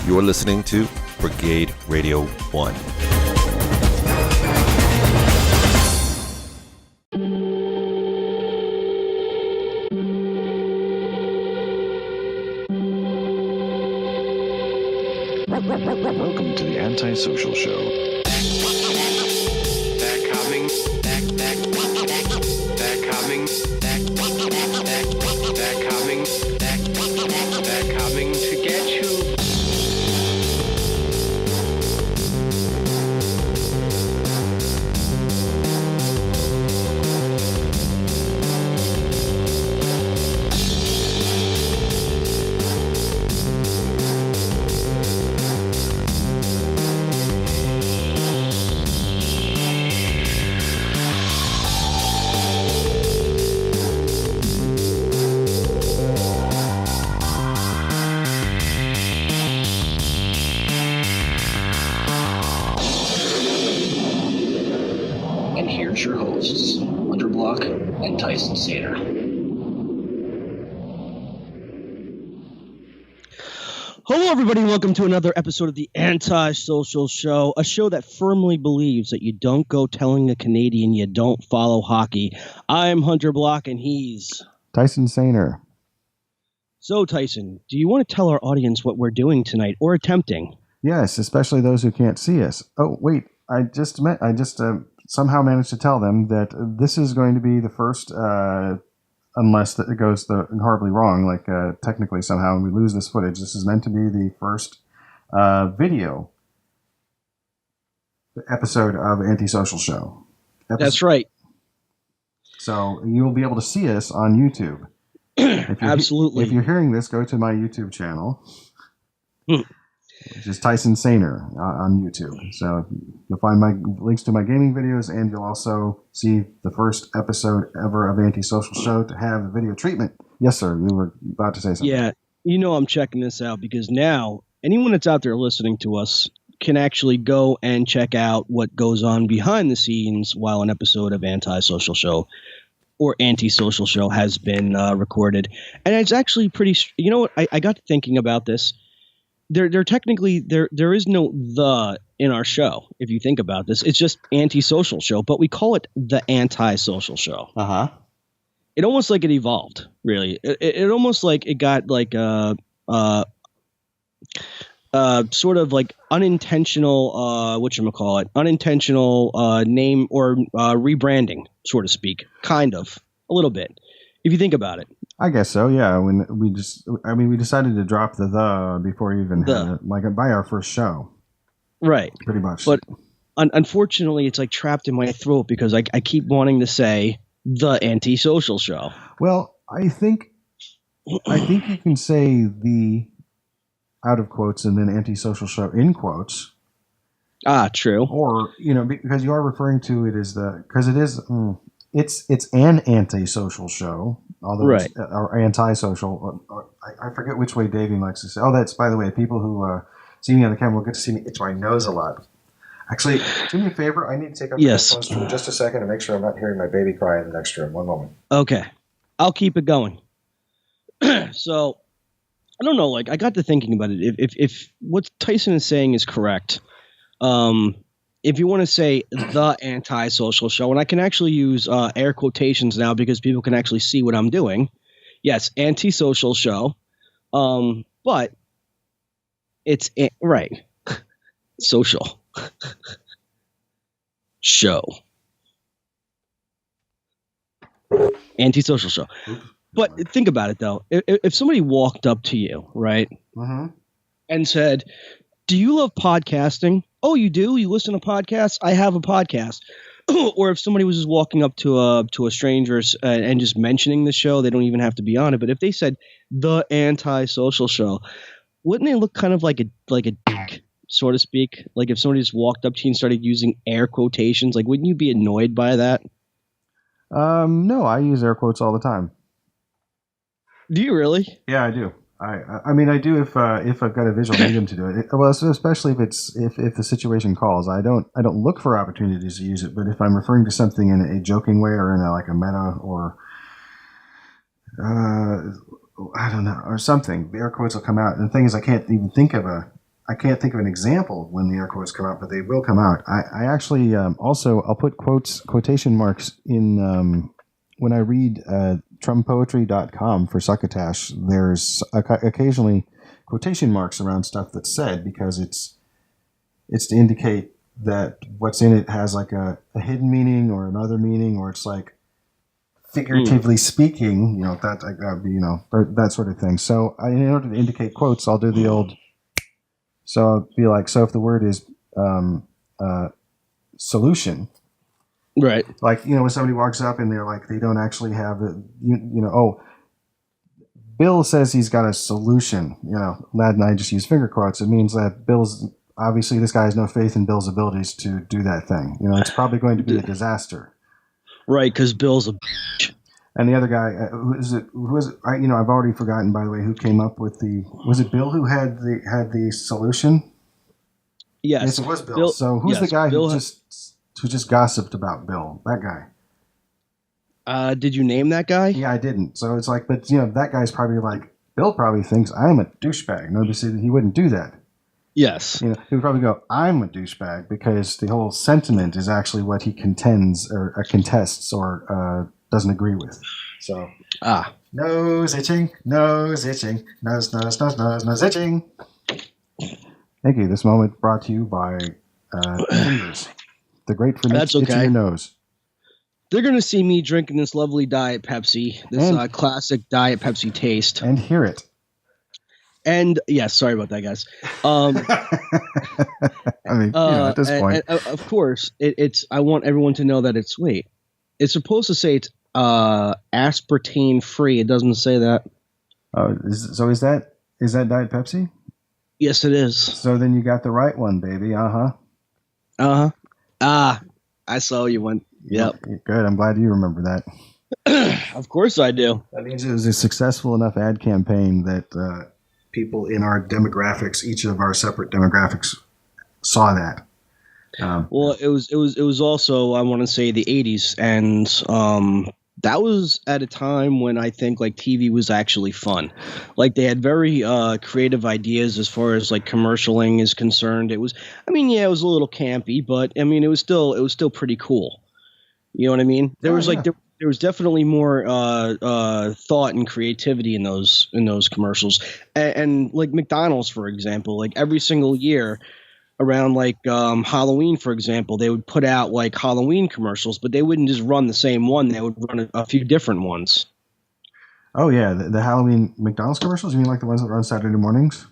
You're listening to Brigade Radio 1. Welcome to the Antisocial Show. They're coming. They're coming. They're coming. They're coming to get you. And here's your hosts, Underblock and Tyson Sater. Hello, everybody. Welcome to another episode of the Antisocial Show, a show that firmly believes that you don't go telling a Canadian you don't follow hockey. I'm Hunter Block, and he's Tyson Sater. So, Tyson, do you want to tell our audience what we're doing tonight, or attempting? Yes, especially those who can't see us. Oh, wait, I just somehow managed to tell them that this is going to be the first, unless it goes horribly wrong, like technically somehow and we lose this footage. This is meant to be the first video episode of Antisocial Show. That's right. So you'll be able to see us on YouTube. Absolutely. If you're hearing this, go to my YouTube channel. Which is Tyson Sater on YouTube. So you'll find my links to my gaming videos, and you'll also see the first episode ever of Antisocial Show to have the video treatment. Yes, sir. You were about to say something. Yeah, you know I'm checking this out because now anyone that's out there listening to us can actually go and check out what goes on behind the scenes while an episode of Antisocial Show or Antisocial Show has been recorded. And it's actually pretty, you know what, I got thinking about this. There technically there is no the in our show. If you think about this, it's just Antisocial Show, but we call it the Antisocial Show. It almost like it evolved, really. It almost like it got like sort of like unintentional unintentional name or rebranding, so to speak, kind of a little bit. If you think about it. I guess so, yeah. When we decided to drop the before we even had it, like by our first show. Right. Pretty much. But unfortunately, it's like trapped in my throat because I keep wanting to say the Antisocial Show. Well, I think you can say the out of quotes and then Antisocial Show in quotes. True. Or, because you are referring to it as because it is, it's an antisocial show. Although right. It's, or antisocial. I forget which way Davey likes to say. Oh, that's, by the way, people who see me on the camera will get to see me itch my nose a lot. Actually, do me a favor. I need to take off my headphones for just a second to make sure I'm not hearing my baby cry in the next room. One moment. Okay. I'll keep it going. So, I don't know. Like, I got to thinking about it. If what Tyson is saying is correct, if you want to say the Antisocial Show, and I can actually use air quotations now because people can actually see what I'm doing. Yes, Antisocial Show. But it's right. Social. Show. Antisocial Show. But think about it, though. If somebody walked up to you, right, and said, "Do you love podcasting?" "Oh, you do? You listen to podcasts?" "I have a podcast." Or if somebody was just walking up to a stranger and just mentioning the show, they don't even have to be on it. But if they said the Antisocial Show, wouldn't they look kind of like a dick, so to speak? Like if somebody just walked up to you and started using air quotations, like wouldn't you be annoyed by that? No, I use air quotes all the time. Do you really? Yeah, I do. I mean, I do if I've got a visual medium to do it. Well, especially if the situation calls. I don't look for opportunities to use it. But if I'm referring to something in a joking way or in a meta or I don't know, or something, the air quotes will come out. And the thing is, I can't even think of I can't think of an example when the air quotes come out, but they will come out. I actually also I'll put quotation marks in when I read trumpoetry.com for Succotash. There's occasionally quotation marks around stuff that's said because it's to indicate that what's in it has like a hidden meaning or another meaning, or it's like figuratively speaking, that sort of thing. So in order to indicate quotes, I'll do the old. So I'll be like, so if the word is solution, right? Like, when somebody walks up and they're like, they don't actually have it, oh, Bill says he's got a solution. Lad and I just use finger quotes. It means that obviously this guy has no faith in Bill's abilities to do that thing. It's probably going to be a disaster. Right, because Bill's a bitch. And the other guy, who is it? I've already forgotten, by the way, who came up with was it Bill who had the solution? Yes, it was Bill. So who's the guy who just gossiped about Bill? That guy. Did you name that guy? Yeah, I didn't. So it's like, but that guy's probably like, Bill probably thinks I'm a douchebag. Nobody said he wouldn't do that. Yes. He would probably go, I'm a douchebag, because the whole sentiment is actually what he contends or contests or doesn't agree with. So, nose itching, nose itching, nose itching. Thank you. This moment brought to you by Fingers, the great for itching your nose. They're going to see me drinking this lovely Diet Pepsi, this classic Diet Pepsi taste. And hear it. And sorry about that, guys. I mean, at this point, of course, I want everyone to know that it's supposed to say it's aspartame free. It doesn't say that. So is that Diet Pepsi? Yes, it is. So then you got the right one, baby. I saw you went. Yep. Good. I'm glad you remember that. Of course I do. That means it was a successful enough ad campaign that people in our demographics, each of our separate demographics, saw that. Well, it was also, I want to say, the 80s, and that was at a time when I think like TV was actually fun. Like they had very creative ideas as far as like commercialing is concerned. It was a little campy, but I mean it was still pretty cool. You know what I mean? There was definitely more thought and creativity in those commercials, and like McDonald's, for example, like every single year around like Halloween, for example, they would put out like Halloween commercials, but they wouldn't just run the same one. They would run a few different ones. Oh yeah, the Halloween McDonald's commercials. You mean like the ones that run Saturday mornings?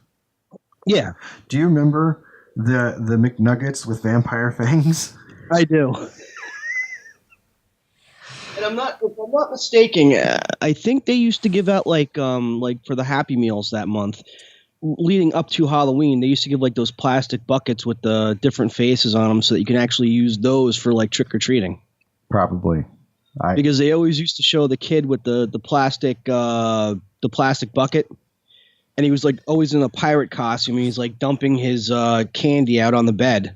Yeah. Do you remember the McNuggets with vampire fangs? I do. And if I'm not mistaken, I think they used to give out like for the Happy Meals that month, leading up to Halloween, they used to give like those plastic buckets with the different faces on them, so that you can actually use those for like trick or treating. Probably, because they always used to show the kid with the plastic bucket, and he was like always in a pirate costume. And he's like dumping his candy out on the bed.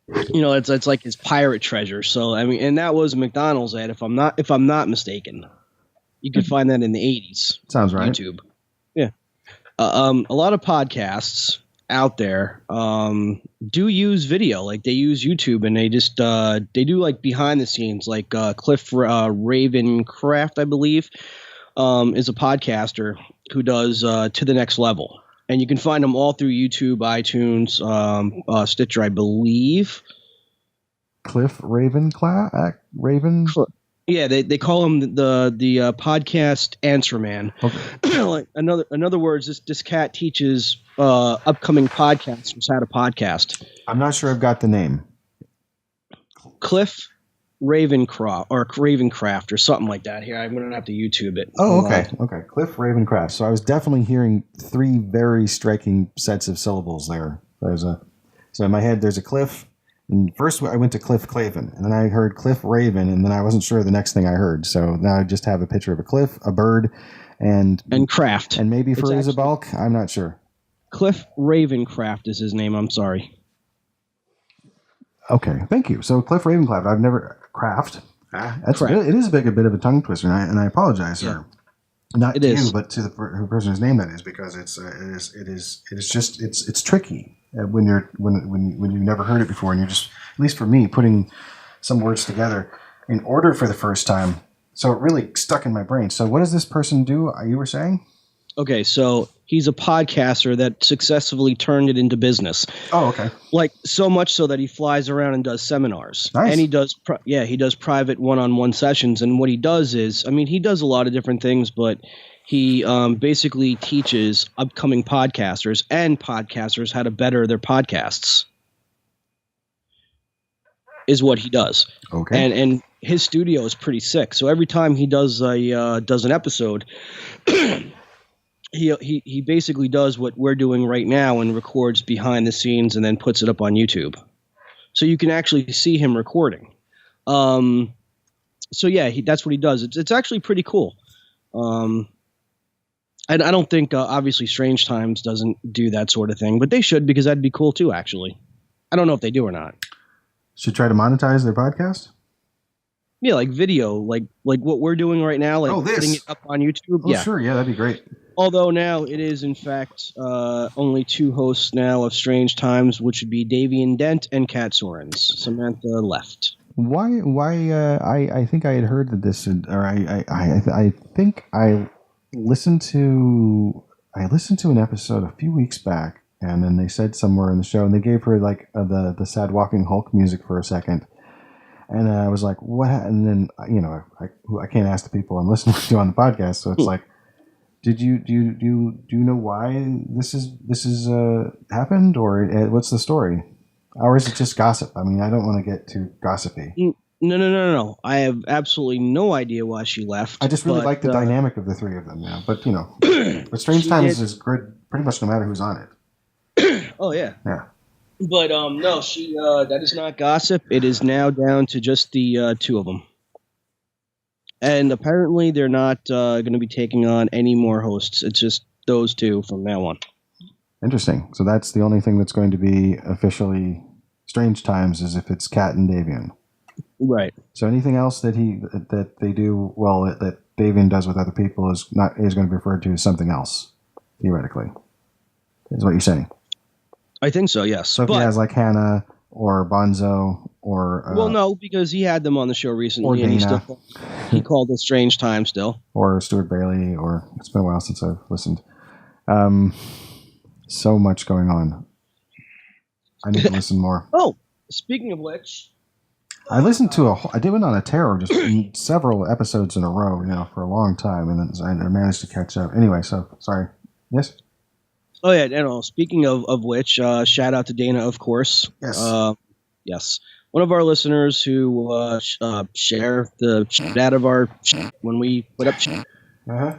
It's like his pirate treasure. So I mean, and that was a McDonald's ad, if I'm not mistaken. You could find that in the 80s. Sounds right. YouTube. Yeah. A lot of podcasts out there do use video. Like they use YouTube, and they just they do like behind the scenes. Like Cliff Ravencraft, I believe, is a podcaster who does To the Next Level. And you can find them all through YouTube, iTunes, Stitcher, I believe. Cliff Raven? Yeah, they call him the podcast answer man. Okay. Like in other words, this cat teaches upcoming podcasters how to podcast. I'm not sure I've got the name. Cliff Ravencraft or something like that. Here, I'm going to have to YouTube it. Oh, okay. Okay. Cliff Ravencraft. So I was definitely hearing three very striking sets of syllables there. So in my head, there's a Cliff. And first I went to Cliff Clavin, and then I heard Cliff Raven, and then I wasn't sure the next thing I heard. So now I just have a picture of a cliff, a bird, and craft. And maybe Fairuza Balk. I'm not sure. Cliff Ravencraft is his name. I'm sorry. Okay, thank you. So Cliff Ravencraft, I've never Craft. It is a bit of a tongue twister, and I apologize, sir. Not It to is. you, but to the person whose name that is, because it's tricky when you've never heard it before, and you're just, at least for me, putting some words together in order for the first time. So it really stuck in my brain. So what does this person do? You were saying? Okay, so he's a podcaster that successfully turned it into business. Oh, okay. Like, so much so that he flies around and does seminars. Nice. And he does he does private one-on-one sessions. And what he does is, I mean, he does a lot of different things, but he basically teaches upcoming podcasters and podcasters how to better their podcasts, is what he does. Okay. And his studio is pretty sick. So every time he does an episode, he basically does what we're doing right now and records behind the scenes and then puts it up on YouTube. So you can actually see him recording. So yeah, that's what he does. It's actually pretty cool. And I don't think obviously Strange Times doesn't do that sort of thing, but they should, because that'd be cool too, actually. I don't know if they do or not. Should try to monetize their podcast? Yeah, like video, like what we're doing right now, like putting it up on YouTube. Oh, sure. Yeah, that'd be great. Although now it is, in fact, only 2 hosts now of Strange Times, which would be Davian Dent and Kat Sorens. Samantha left. Why? I think I had heard that this, or I think I listened to an episode a few weeks back, and then they said somewhere in the show, and they gave her like the sad Walking Hulk music for a second. And I was like, what? And then, I can't ask the people I'm listening to on the podcast. So it's like, do you know why this is happened, or what's the story? Or is it just gossip? I mean, I don't want to get too gossipy. No. I have absolutely no idea why she left. I just really like the dynamic of the three of them now. But, but Strange Times is good pretty much no matter who's on it. Oh, yeah. Yeah. But no, she that is not gossip. It is now down to just the 2 of them. And apparently they're not going to be taking on any more hosts. It's just those 2 from now on. Interesting. So that's the only thing that's going to be officially Strange Times, is if it's Kat and Davian. Right. So anything else that they do, well, that Davian does with other people is going to be referred to as something else, theoretically, is what you're saying. I think so, yes. So if he has like Hannah or Bonzo or... well, no, because he had them on the show recently, and he called it Strange Time still. Or Stuart Bailey, or it's been a while since I've listened. So much going on. I need to listen more. Oh, speaking of which... I listened to I did one on a terror, just several episodes in a row, for a long time, and then I managed to catch up. Anyway, so, sorry. Yes? Oh, yeah, no, speaking of which, shout out to Dana, of course. Yes. Yes. One of our listeners who share the shit out of our when we put up Uh-huh.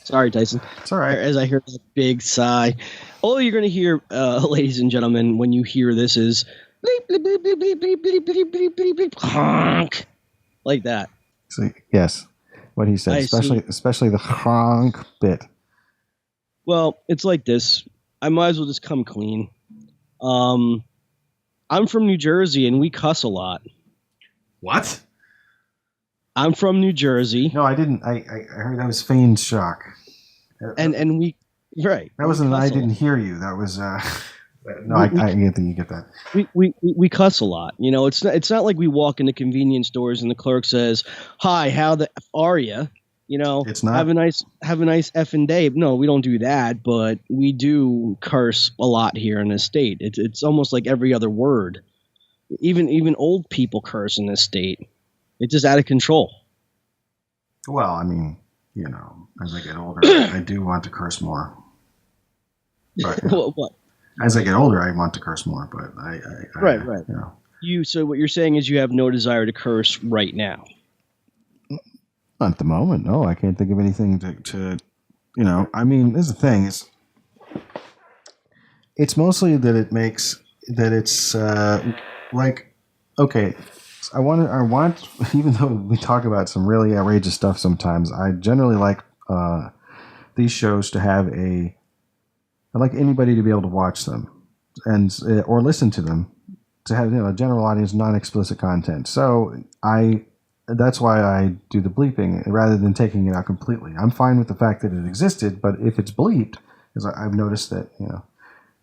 Sorry, Tyson. It's all right. As I hear that big sigh. All you're going to hear, ladies and gentlemen, when you hear this is bleep, bleep, bleep, bleep, bleep, bleep, bleep, bleep, bleep, bleep, bleep, honk. Like that. See, yes. What he said, especially the honk bit. Well, it's like this. I might as well just come clean. I'm from New Jersey, and we cuss a lot. What? I'm from New Jersey. No, I didn't. I heard that was feigned shock. And we... Right. That wasn't I didn't hear you. That was... no, I think you get that. We cuss a lot. It's not like we walk into convenience stores and the clerk says, "Hi, how the F are you?" It's not. Have a nice effing day. No, we don't do that, but we do curse a lot here in this state. It's almost like every other word. Even old people curse in this state. It's just out of control. Well, I mean, as I get older, I do want to curse more. But, What? As I get older, I want to curse more, but I Right. So what you're saying is you have no desire to curse right now. Not at the moment, no. I can't think of anything to I mean, this is the thing. It's mostly that it's like, okay, I want, even though we talk about some really outrageous stuff sometimes, I generally like these shows to have I'd like anybody to be able to watch them or listen to them, to have a general audience, non-explicit content. So I that's why I do the bleeping rather than taking it out completely. I'm fine with the fact that it existed, but if it's bleeped, because I've noticed that,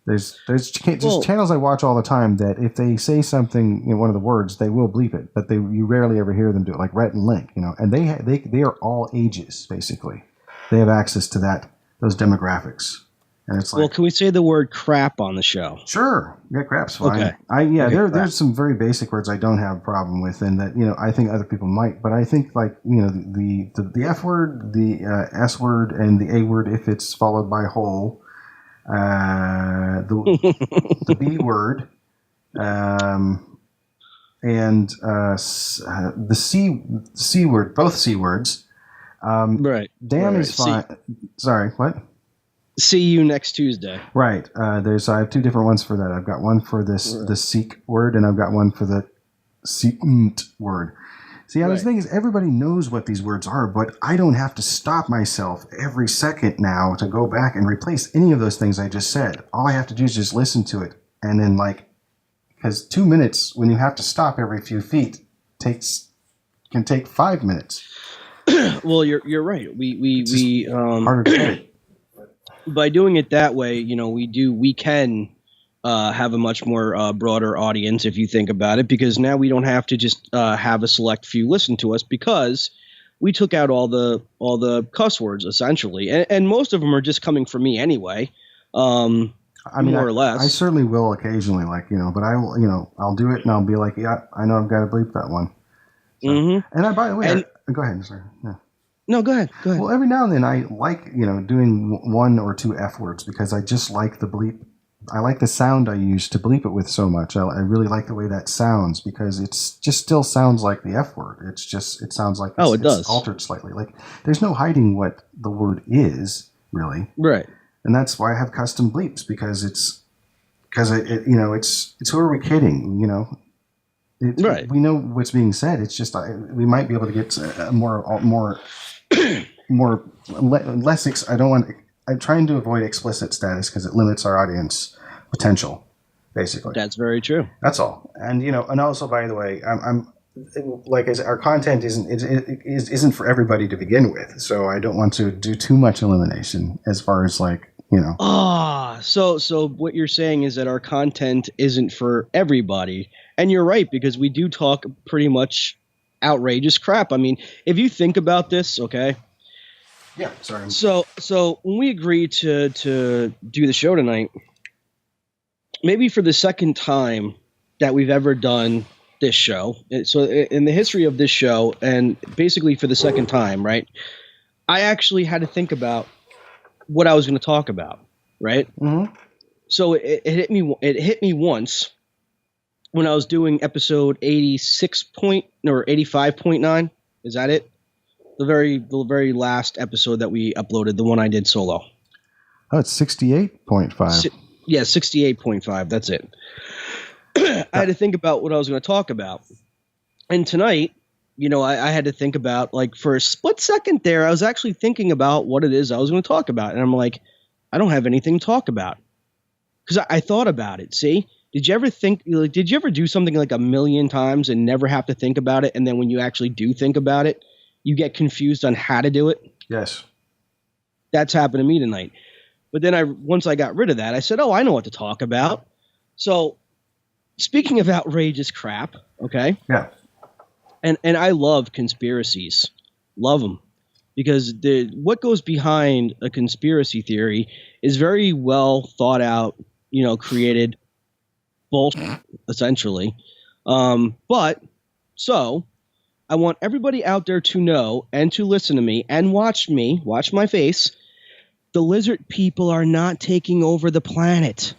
there's channels I watch all the time that if they say something in one of the words, they will bleep it, but you rarely ever hear them do it, like Rhett and Link, and they are all ages basically. They have access to those demographics, and it's like, well, can we say the word crap on the show? Sure, yeah, crap's fine. Okay. There's some very basic words I don't have a problem with, and that I think other people might, but I think like the F word, the S word, and the A word if it's followed by whole. The B word, and the C word, both C words. Right. Damn is fine. Sorry, what? See you next Tuesday. Right. I have two different ones for that. I've got one for the seek word, and I've got one for the seeknt word. See, I was thinking everybody knows what these words are, but I don't have to stop myself every second now to go back and replace any of those things I just said. All I have to do is just listen to it. And then because 2 minutes when you have to stop every few feet can take 5 minutes. Well, you're right. We harder to get it. By doing it that way, we can have a much more broader audience if you think about it, because now we don't have to just have a select few listen to us, because we took out all the cuss words essentially, and most of them are just coming from me anyway. More or less. I certainly will occasionally, but I will, I'll do it and I'll be like, yeah, I know I've got to bleep that one. So, And by the way, go ahead. Sorry. Yeah. No, go ahead. Well, every now and then I like, doing one or two F words because I just like the bleep. I like the sound I use to bleep it with so much. I really like the way that sounds, because it's just still sounds like the F word. It sounds like it does. It's altered slightly. Like there's no hiding what the word is really. Right. And that's why I have custom bleeps, because it's who are we kidding? Right. We know what's being said. It's just we might be able to get less. I don't want. I'm trying to avoid explicit status because it limits our audience potential, basically. That's very true. That's all. And and also, by the way, I'm like, our content isn't for everybody to begin with, so I don't want to do too much elimination as far as So what you're saying is that our content isn't for everybody, and you're right, because we do talk pretty much outrageous crap. I mean, if you think about this, okay. Yeah, sorry. So when we agreed to do the show tonight, maybe for the second time that we've ever done this show, so in the history of this show, and basically for the second time, right, I actually had to think about what I was going to talk about, right? Mm-hmm. So it hit me once when I was doing episode 85.9. Is that it? The very last episode that we uploaded, the one I did solo. Oh, it's 68.5. Yeah, 68.5. That's it. I had to think about what I was going to talk about. And tonight, I had to think about, like, for a split second there, I was actually thinking about what it is I was going to talk about. And I'm like, I don't have anything to talk about. Because I thought about it. See? Did you ever do something like a million times and never have to think about it? And then when you actually do think about it, you get confused on how to do it? Yes. That's happened to me tonight. But then once I got rid of that, I said, I know what to talk about. So speaking of outrageous crap, okay? Yeah. And I love conspiracies. Love them. Because what goes behind a conspiracy theory is very well thought out, created bullshit, essentially. I want everybody out there to know and to listen to me and watch my face. The lizard people are not taking over the planet.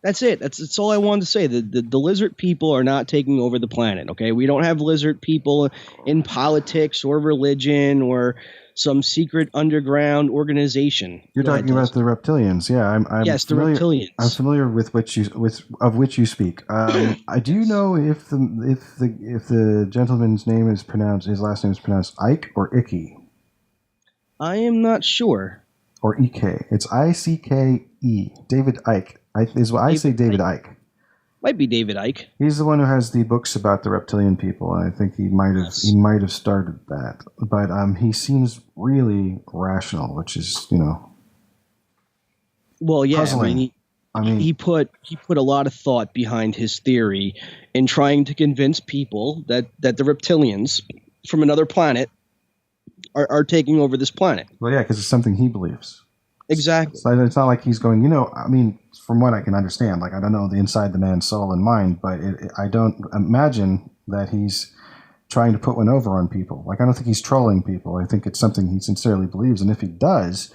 That's it. That's all I wanted to say. The lizard people are not taking over the planet, okay? We don't have lizard people in politics or religion or some secret underground organization. You're talking about the reptilians, yeah. Yes, the reptilians. I'm familiar with of which you speak. I do know if the gentleman's name is pronounced, his last name is pronounced Ike or Icky. I am not sure. Or Ek. It's Icke. David Icke. Is what I say. David Icke. Might be David Icke. He's the one who has the books about the reptilian people, and I think he might have started that. But he seems really rational, which is Well, yeah, puzzling. He put a lot of thought behind his theory in trying to convince people that the reptilians from another planet are taking over this planet. Well, yeah, because it's something he believes. Exactly. So it's not like he's going, from what I can understand, like I don't know the inside the man's soul and mind, but I don't imagine that he's trying to put one over on people. Like I don't think he's trolling people. I think it's something he sincerely believes, and if he does,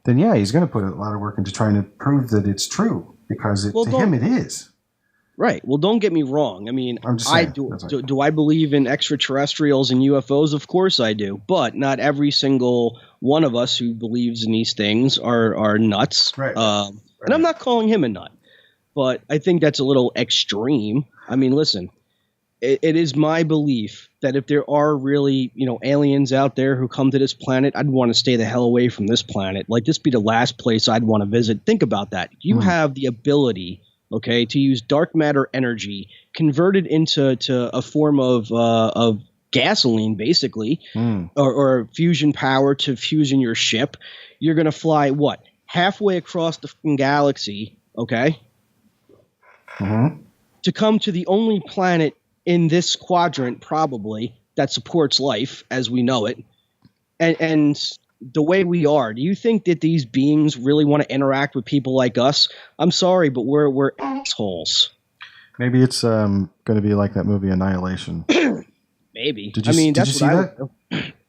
then yeah, he's going to put a lot of work into trying to prove that it's true because to him it is. Right. Well, don't get me wrong. I mean, I'm just saying, do I believe in extraterrestrials and UFOs? Of course I do. But not every single one of us who believes in these things are nuts. Right. And I'm not calling him a nut. But I think that's a little extreme. I mean, listen, it is my belief that if there are really, aliens out there who come to this planet, I'd want to stay the hell away from this planet. Like, this be the last place I'd want to visit. Think about that. You have the ability, okay, to use dark matter energy converted into a form of gasoline, basically, or fusion power to fusion your ship. You're going to fly, what, halfway across the fucking galaxy, okay, to come to the only planet in this quadrant, probably, that supports life as we know it. And the way we are, do you think that these beings really want to interact with people like us? I'm sorry, but we're assholes. Maybe it's going to be like that movie Annihilation. Maybe. Did you see that?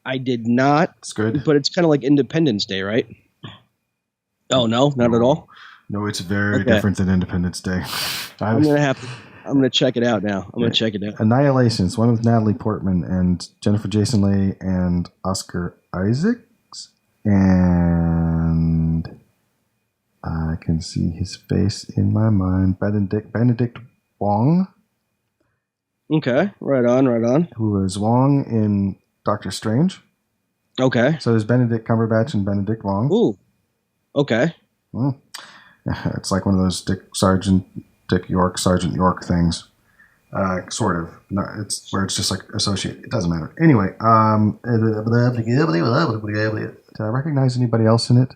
I did not. It's good. But it's kind of like Independence Day, right? Oh, no? Not at all? No, it's very different than Independence Day. I'm going to check it out now. I'm going to check it out. Annihilation. It's one with Natalie Portman and Jennifer Jason Leigh and Oscar Isaacs. And I can see his face in my mind. Benedict Wong. Okay. Right on. Who was Wong in Doctor Strange. Okay. So there's Benedict Cumberbatch and Benedict Wong. Ooh. Okay. Well, it's like one of those Sergeant York things. Sort of. No, it's where it's just like associate. It doesn't matter. Anyway, did I recognize anybody else in it?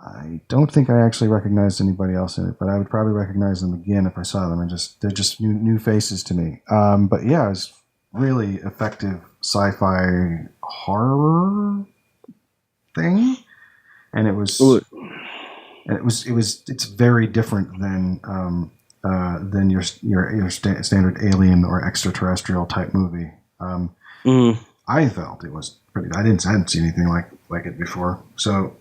I don't think I actually recognized anybody else in it, but I would probably recognize them again if I saw them. They're just new faces to me. But yeah, it was really effective sci-fi horror thing, and it's very different than your standard alien or extraterrestrial type movie. I felt it was pretty. I hadn't seen anything like it before, so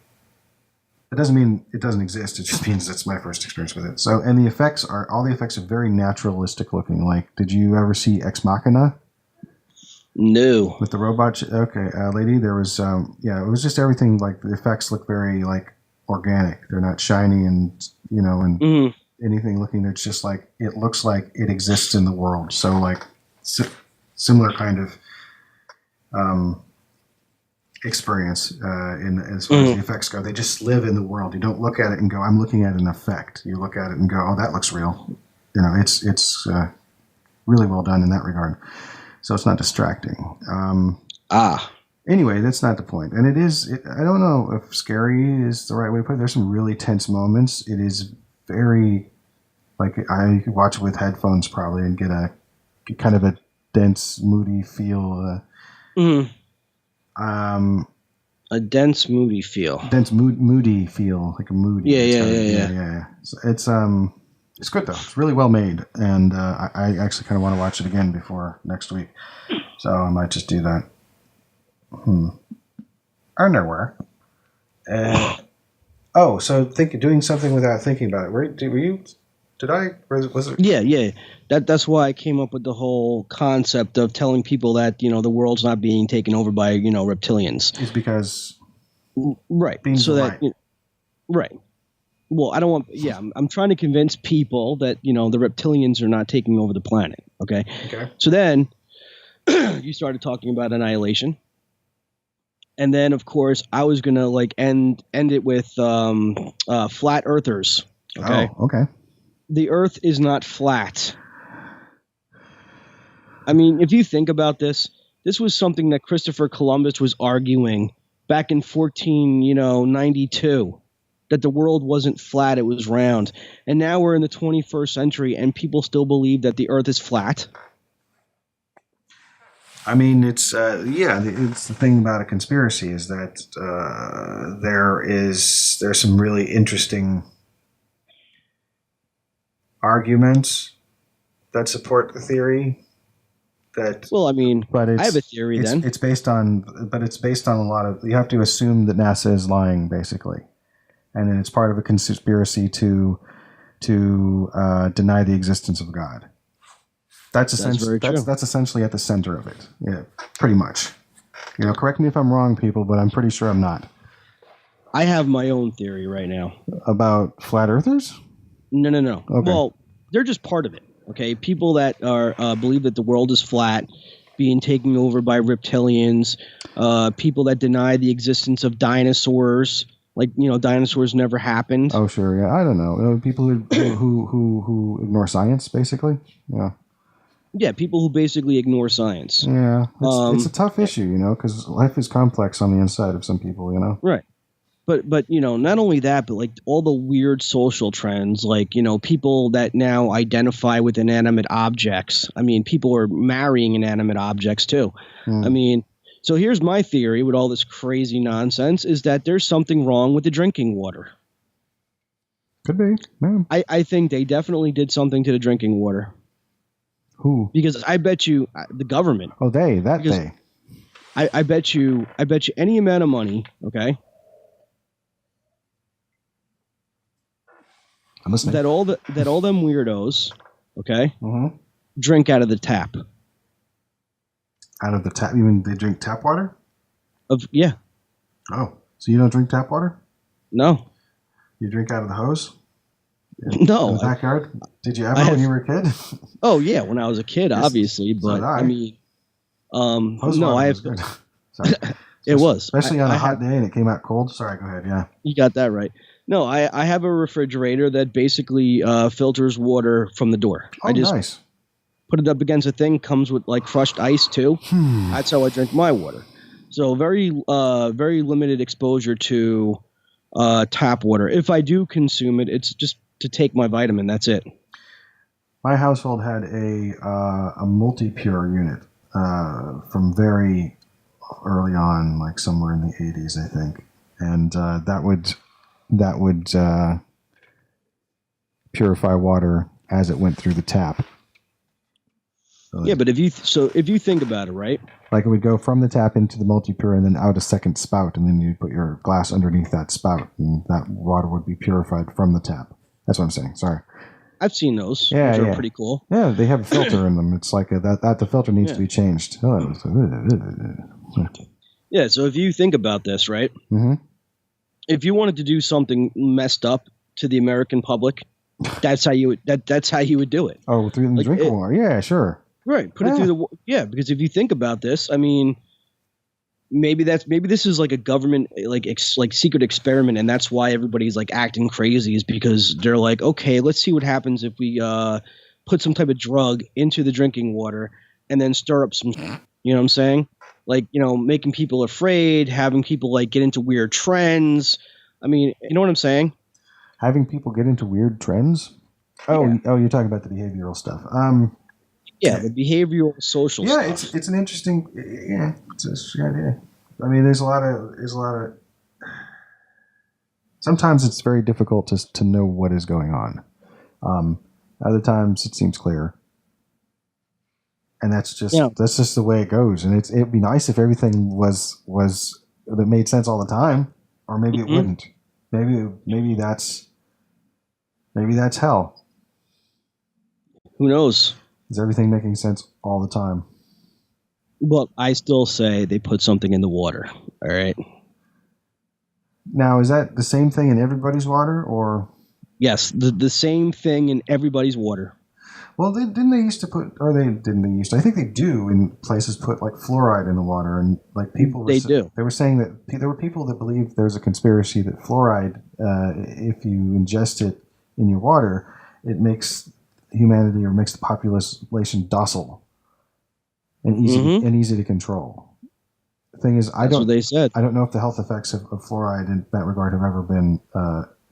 it doesn't mean it doesn't exist. It just means that's my first experience with it. So, and all the effects are very naturalistic looking. Like, did you ever see Ex Machina? No. With the robot? Okay, lady, there was, it was just everything, like, the effects look very, like, organic. They're not shiny and anything looking. It's just, like, it looks like it exists in the world. So, like, similar kind of experience as far as the effects go. They just live in the world. You don't look at it and go, I'm looking at an effect. You look at it and go, oh, that looks real. It's really well done in that regard. So it's not distracting. Anyway, that's not the point. And I don't know if scary is the right way to put it. There's some really tense moments. It is very, like, I could watch it with headphones probably and get kind of a dense, moody feel. A dense moody feel. Moody feel, like a moody. Yeah. It's good though. It's really well made, and I actually kind of want to watch it again before next week. So I might just do that. Underwear. So doing something without thinking about it. Were you? Did I? Was it? Yeah. That's why I came up with the whole concept of telling people that the world's not being taken over by reptilians. Is because right. So that right. Well, I don't want. Yeah, I'm trying to convince people that the reptilians are not taking over the planet. Okay. So then you started talking about annihilation, and then of course I was gonna end it with flat earthers. Okay. Oh, okay. the Earth is not flat. I mean, if you think about this, this was something that Christopher Columbus was arguing back in 1492, that the world wasn't flat, it was round. And now we're in the 21st century, and people still believe that the Earth is flat. I mean, it's it's the thing about a conspiracy is that there's some really interesting arguments that support the theory. Well, I mean, But I have a theory then. It's based on a lot of. You have to assume that NASA is lying, basically, and then it's part of a conspiracy to deny the existence of God. That's essentially very true. that's essentially at the center of it. Yeah, pretty much. Correct me if I'm wrong, people, but I'm pretty sure I'm not. I have my own theory right now. About flat earthers? No. Okay. Well, they're just part of it. Okay, people that are believe that the world is flat, being taken over by reptilians, people that deny the existence of dinosaurs, like dinosaurs never happened. Oh, sure. Yeah, I don't know. People who ignore science, basically. Yeah. Yeah, people who basically ignore science. Yeah, it's a tough issue, because life is complex on the inside of some people, Right. But not only that, but like all the weird social trends, like people that now identify with inanimate objects. I mean, people are marrying inanimate objects too. I mean, so here's my theory with all this crazy nonsense: is that there's something wrong with the drinking water. Could be. Yeah. I think they definitely did something to the drinking water. Who? Because I bet you the government. Oh, they. I bet you any amount of money. Okay. I'm listening. That all them weirdos, okay, drink out of the tap. Out of the tap? You mean they drink tap water? Yeah. Oh, so you don't drink tap water? No. You drink out of the hose? No. In the backyard? Did you ever when you were a kid? Oh yeah, when I was a kid, obviously, but I mean, hose no, water I have. was good. Sorry. It was especially on a hot day and it came out cold. Sorry, go ahead. Yeah. You got that right. No, I have a refrigerator that basically filters water from the door. Oh, I just nice. put it up against a thing, comes with like crushed ice too. That's how I drink my water. So very limited exposure to tap water. If I do consume it, it's just to take my vitamin. That's it. My household had a multi-pure unit from very early on, like somewhere in the 80s, I think, and that would purify water as it went through the tap. So yeah, but if you think about it, right? Like it would go from the tap into the multi-pure and then out a second spout, and then you'd put your glass underneath that spout, and that water would be purified from the tap. That's what I'm saying. Sorry. I've seen those. Yeah, which yeah. are pretty cool. Yeah, they have a filter in them. It's like that the filter needs to be changed. Yeah, so if you think about this, right? Mm-hmm. If you wanted to do something messed up to the American public, that's how you would do it. Oh, through the drinking water. Yeah, sure. Right. Put it through because if you think about this, I mean, maybe this is like a government like secret experiment, and that's why everybody's like acting crazy, is because they're like, okay, let's see what happens if we put some type of drug into the drinking water and then stir up some, you know what I'm saying? Like, making people afraid, having people like get into weird trends. I mean, you know what I'm saying? Having people get into weird trends? Oh, you're talking about the behavioral stuff. Yeah, the behavioral social stuff. Yeah, it's an interesting. Yeah, it's a good idea. I mean, there's a lot of. Sometimes it's very difficult to know what is going on. Other times it seems clear, and that's just the way it goes. And it'd be nice if everything was that made sense all the time, or maybe it wouldn't. Maybe that's hell. Who knows? Is everything making sense all the time? Well, I still say they put something in the water. All right. Now, is that the same thing in everybody's water, or? Yes, the same thing in everybody's water. Well, didn't they used to put, or they didn't they used to? I think they do in places put like fluoride in the water, and like people. Do. They were saying that there were people that believe there's a conspiracy that fluoride, if you ingest it in your water, it makes humanity or makes the population docile and easy to control. The thing is, That's what they said. I don't know if the health effects of fluoride in that regard have ever been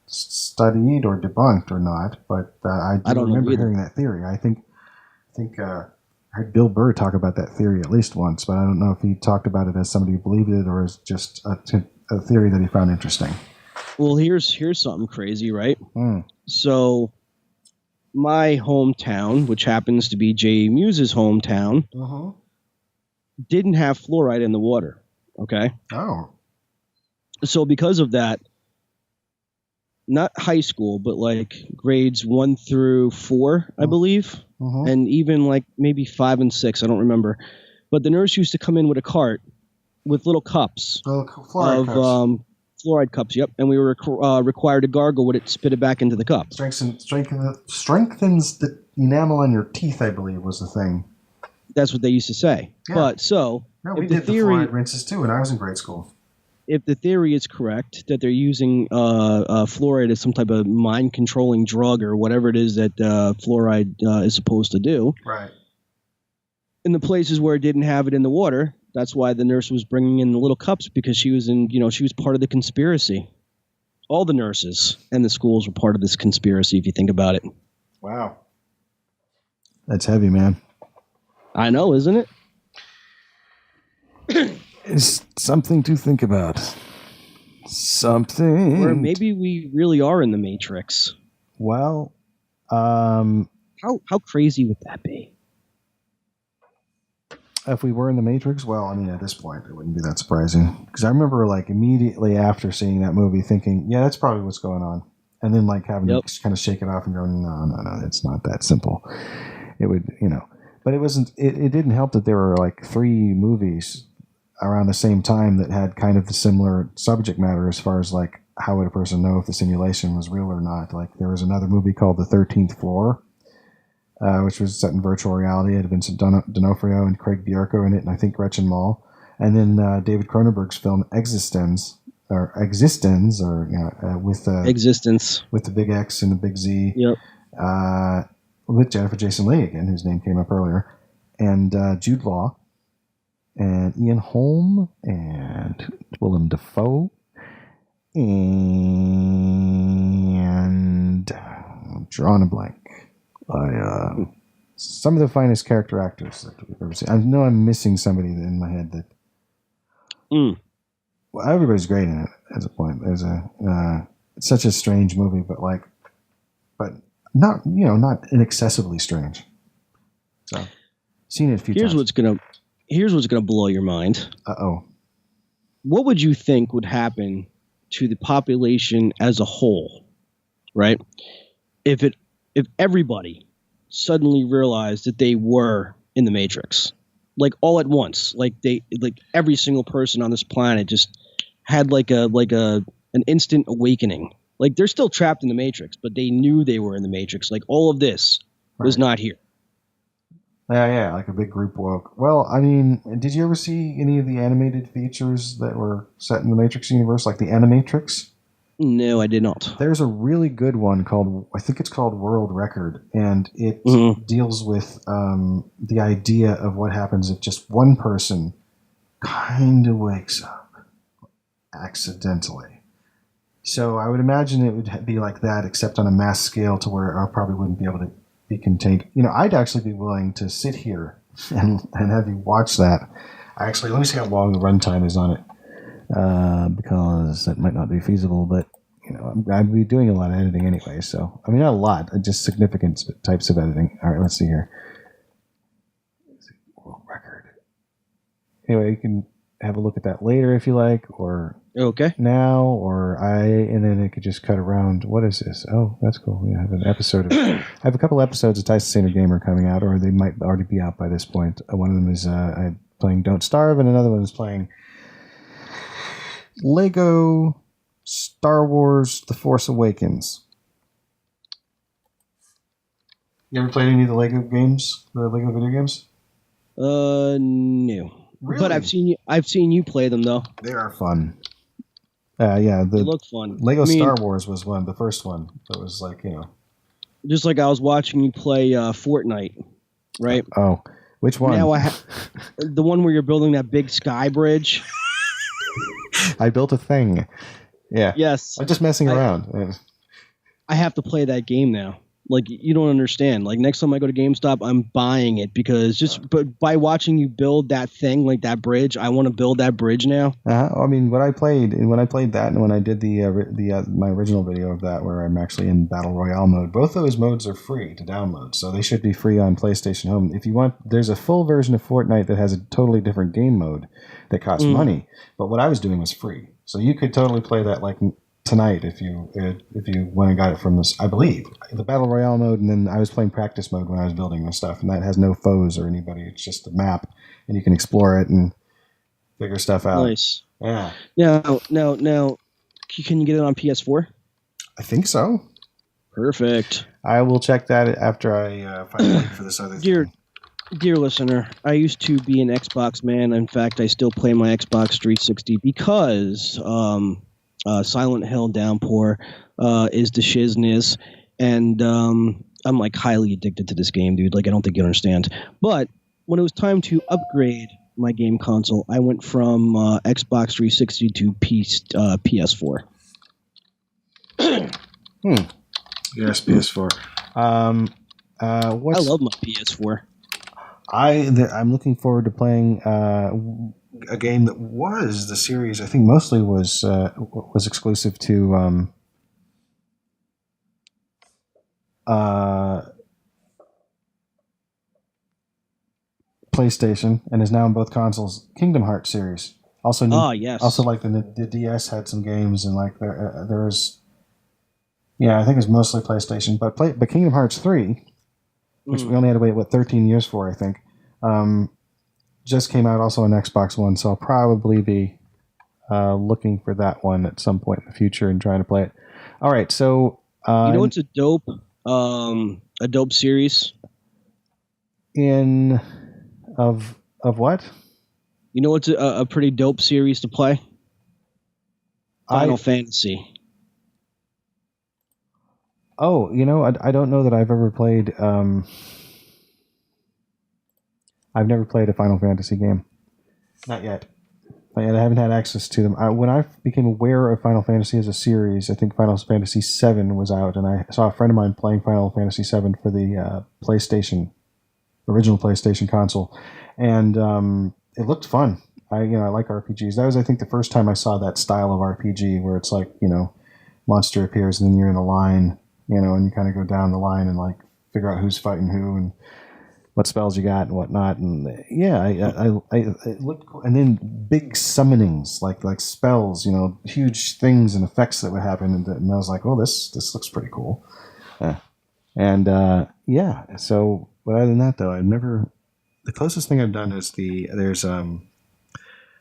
studied or debunked or not, but I don't remember hearing that theory. I think I heard Bill Burr talk about that theory at least once, but I don't know if he talked about it as somebody who believed it or as just a theory that he found interesting. Well, here's something crazy, right? So my hometown, which happens to be Jay Muse's hometown, didn't have fluoride in the water. Okay. Oh. So because of that, not high school, but like grades 1 through 4, I believe, and even like maybe 5 and 6, I don't remember. But the nurse used to come in with a cart with little cups fluoride cups. Yep, and we were required to gargle with it, spit it back into the cup. Strengthens the enamel on your teeth, I believe, was the thing. That's what they used to say. Yeah. But so we did the fluoride rinses too when I was in grade school. If the theory is correct that they're using fluoride as some type of mind-controlling drug or whatever it is that fluoride is supposed to do, right? In the places where it didn't have it in the water, that's why the nurse was bringing in the little cups, because she was she was part of the conspiracy. All the nurses and the schools were part of this conspiracy, if you think about it. Wow, that's heavy, man. I know, isn't it? It's something to think about. Something. Or maybe we really are in the Matrix. Well, how crazy would that be? If we were in the Matrix, well, I mean, at this point, it wouldn't be that surprising. Because I remember, like, immediately after seeing that movie thinking, yeah, that's probably what's going on. And then, like, having to kind of shake it off and go, no, it's not that simple. It would, But it wasn't, it didn't help that there were, like, 3 movies around the same time that had kind of the similar subject matter as far as, like, how would a person know if the simulation was real or not. Like, there was another movie called The 13th Floor, which was set in virtual reality. It had Vincent D'Onofrio and Craig Bierko in it, and I think Gretchen Mol. And then David Cronenberg's film Existence, with Existence with the big X and the big Z. Yep. With Jennifer Jason Leigh again, whose name came up earlier, and Jude Law, and Ian Holm, and Willem Dafoe, and I'm drawing a blank. Some of the finest character actors that we've ever seen. I know I'm missing somebody in my head that. Well, everybody's great in it. As a point, it's such a strange movie, but not not inaccessibly strange. So, seen it a few times. Here's what's gonna blow your mind. What would you think would happen to the population as a whole, right? If everybody suddenly realized that they were in the Matrix, like all at once, like every single person on this planet just had an instant awakening. Like they're still trapped in the Matrix, but they knew they were in the Matrix. Like all of this was not here. Yeah, like a big group woke. Well, I mean, did you ever see any of the animated features that were set in the Matrix universe, like the Animatrix? No, I did not. There's a really good one I think it's called World Record, and it deals with the idea of what happens if just one person kind of wakes up accidentally. So I would imagine it would be like that, except on a mass scale to where I probably wouldn't be able to be contained. I'd actually be willing to sit here and have you watch that. Let me see how long the runtime is on it. Because that might not be feasible, but I'd be doing a lot of editing anyway. So I mean, not a lot, just significant types of editing. All right, let's see here. World record. Anyway, you can have a look at that later if you like, or now, and then it could just cut around. What is this? Oh, that's cool. I have an episode I have a couple episodes of Tyson Saner Gamer coming out, or they might already be out by this point. One of them is playing Don't Starve, and another one is playing Lego Star Wars The Force Awakens. You ever played any of the Lego games? The Lego video games? No. Really? But I've seen you play them though. They are fun. They look fun. Lego Star Wars was the first one. That was like, Just like I was watching you play Fortnite, right? Oh, which one? Now the one where you're building that big sky bridge. I built a thing. Yeah. Yes. I'm just messing around. I have to play that game now. Like, you don't understand. Like, next time I go to GameStop, I'm buying it because but by watching you build that thing, like that bridge, I want to build that bridge now. I mean, when I played that, and when I did my original video of that, where I'm actually in Battle Royale mode, both those modes are free to download, so they should be free on PlayStation Home. If you want, there's a full version of Fortnite that has a totally different game mode that costs money, but what I was doing was free, so you could totally play that like tonight if you went and got it from this, I believe, the Battle Royale mode, and then I was playing practice mode when I was building this stuff, and that has no foes or anybody. It's just a map, and you can explore it and figure stuff out. Nice. Yeah. Now, can you get it on PS4? I think so. Perfect. I will check that after I find a link for this other thing. Dear listener, I used to be an Xbox man. In fact, I still play my Xbox 360 because Silent Hill Downpour is the shizness, and I'm like highly addicted to this game, dude. Like, I don't think you understand. But when it was time to upgrade my game console, I went from Xbox 360 to PS4. Yes, PS4. I love my PS4. I'm looking forward to playing a game that was the series. I think mostly was exclusive to PlayStation and is now in both consoles. Kingdom Hearts series. Also, yes. Also, like the DS had some games, and like there was. Yeah, I think it's mostly PlayStation, but Kingdom Hearts 3, which we only had to wait 13 years for, I think. Just came out also on Xbox One, so I'll probably be looking for that one at some point in the future and trying to play it. All right, so you know what's a dope series? Of what? You know what's a pretty dope series to play? Final Fantasy. Oh, I don't know that I've ever played. I've never played a Final Fantasy game. Not yet. I haven't had access to them. When I became aware of Final Fantasy as a series, I think Final Fantasy VII was out, and I saw a friend of mine playing Final Fantasy VII for the original PlayStation console, and it looked fun. I like RPGs. That was, I think, the first time I saw that style of RPG where it's like, monster appears and then you're in a line, and you kind of go down the line and like figure out who's fighting who and what spells you got and whatnot. And yeah, I looked cool. And then big summonings, like spells, huge things and effects that would happen. And I was like, oh, this looks pretty cool. Yeah. So, but other than that, though, the closest thing I've done is there's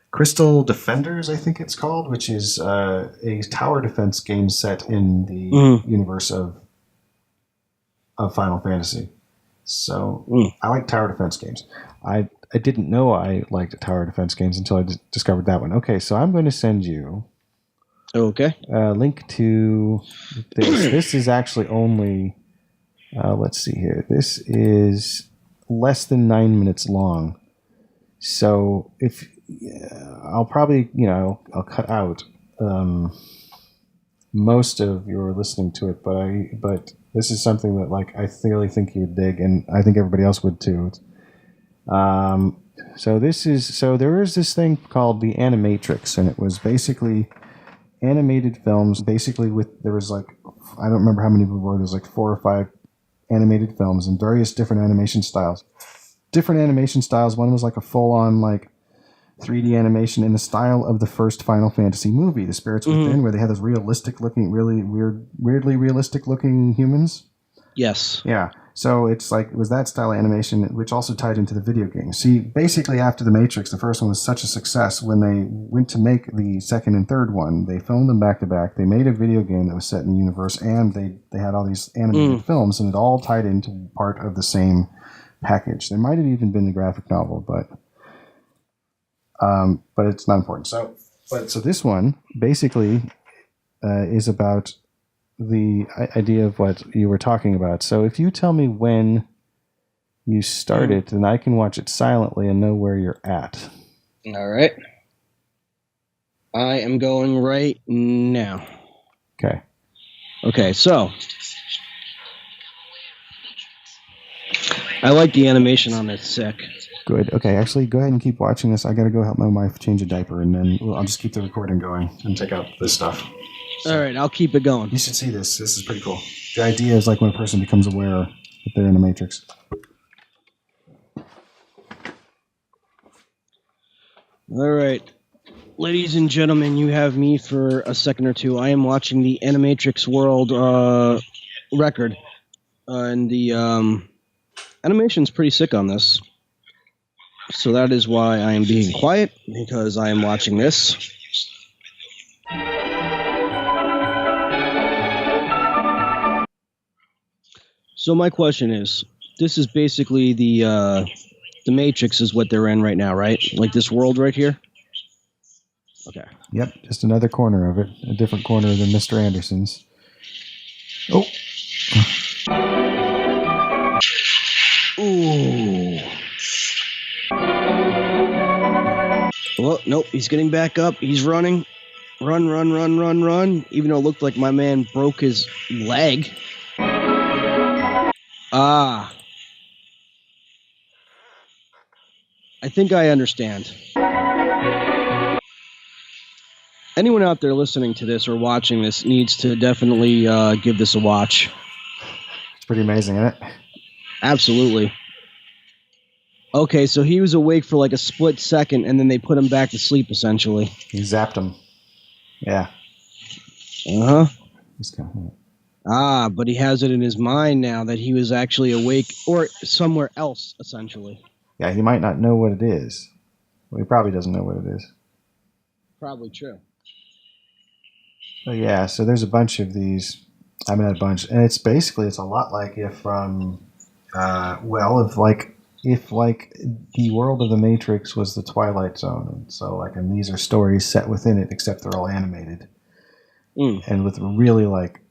Crystal Defenders, I think it's called, which is a tower defense game set in the universe of Final Fantasy. So I like tower defense games. I didn't know I liked tower defense games until I discovered that one. Okay, so I'm going to send you a link to this. This is actually only, let's see here. This is less than 9 minutes long. So I'll probably, I'll cut out most of your listening to it, but this is something that like I really think you would dig, and I think everybody else would too. So there is this thing called the Animatrix, and it was basically animated films. Basically, there was like, I don't remember how many before. There's like 4 or 5 animated films and various different animation styles. One was like a full-on like 3D animation in the style of the first Final Fantasy movie, The Spirits Within, where they had those realistic-looking, really weirdly realistic-looking humans. Yes. Yeah. So it was that style of animation, which also tied into the video game. See, basically after The Matrix, the first one was such a success, when they went to make the second and third one, they filmed them back-to-back. They made a video game that was set in the universe, and they had all these animated films, and it all tied into part of the same package. There might have even been the graphic novel, but it's not important. So this one basically is about the idea of what you were talking about. So if you tell me when you start it, then I can watch it silently and know where you're at. All right. I am going right now. Okay. Okay, so I like the animation on this. Sick. Good. Okay, actually, go ahead and keep watching this. I got to go help my wife change a diaper, and then I'll just keep the recording going and take out this stuff. So, all right, I'll keep it going. You should see this. This is pretty cool. The idea is like when a person becomes aware that they're in the Matrix. All right. Ladies and gentlemen, you have me for a second or two. I am watching the Animatrix World record. And the animation's pretty sick on this. So that is why I am being quiet, because I am watching this. So my question is, this is basically the Matrix is what they're in right now, right? Like this world right here? Okay. Yep, just another corner of it. A different corner than Mr. Anderson's. Oh. Ooh. Well, nope, he's getting back up. He's running. Run. Even though it looked like my man broke his leg. Ah. I think I understand. Anyone out there listening to this or watching this needs to definitely give this a watch. It's pretty amazing, isn't it? Absolutely. Okay, so he was awake for like a split second, and then they put him back to sleep, essentially. He zapped him. Yeah. Uh-huh. He's kind of... Ah, but he has it in his mind now that he was actually awake, or somewhere else, essentially. Yeah, he might not know what it is. Well, he probably doesn't know what it is. Probably true. But yeah, so there's a bunch of these. I mean, a bunch, and it's a lot like if the world of the Matrix was the Twilight Zone, and so and these are stories set within it, except they're all animated, and with really like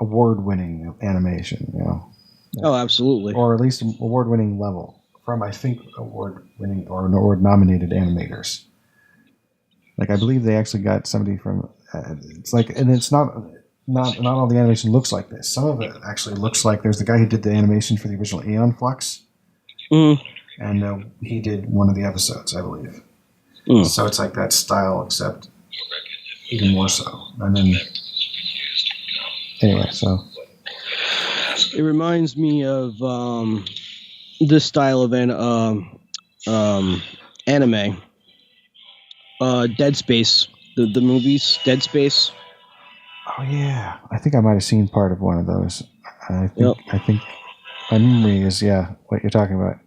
award-winning animation, you know. Oh, absolutely. Or at least award-winning level from, I think, award-winning or award-nominated animators. Like, I believe they actually got somebody from. It's like, and it's not all the animation looks like this. Some of it actually looks like there's the guy who did the animation for the original Aeon Flux, and he did one of the episodes, I believe. So it's like that style, except even more so. And then, anyway, so it reminds me of this style of anime. Dead Space, the movies, Dead Space. Oh yeah, I think I might have seen part of one of those. I think my memory is what you're talking about.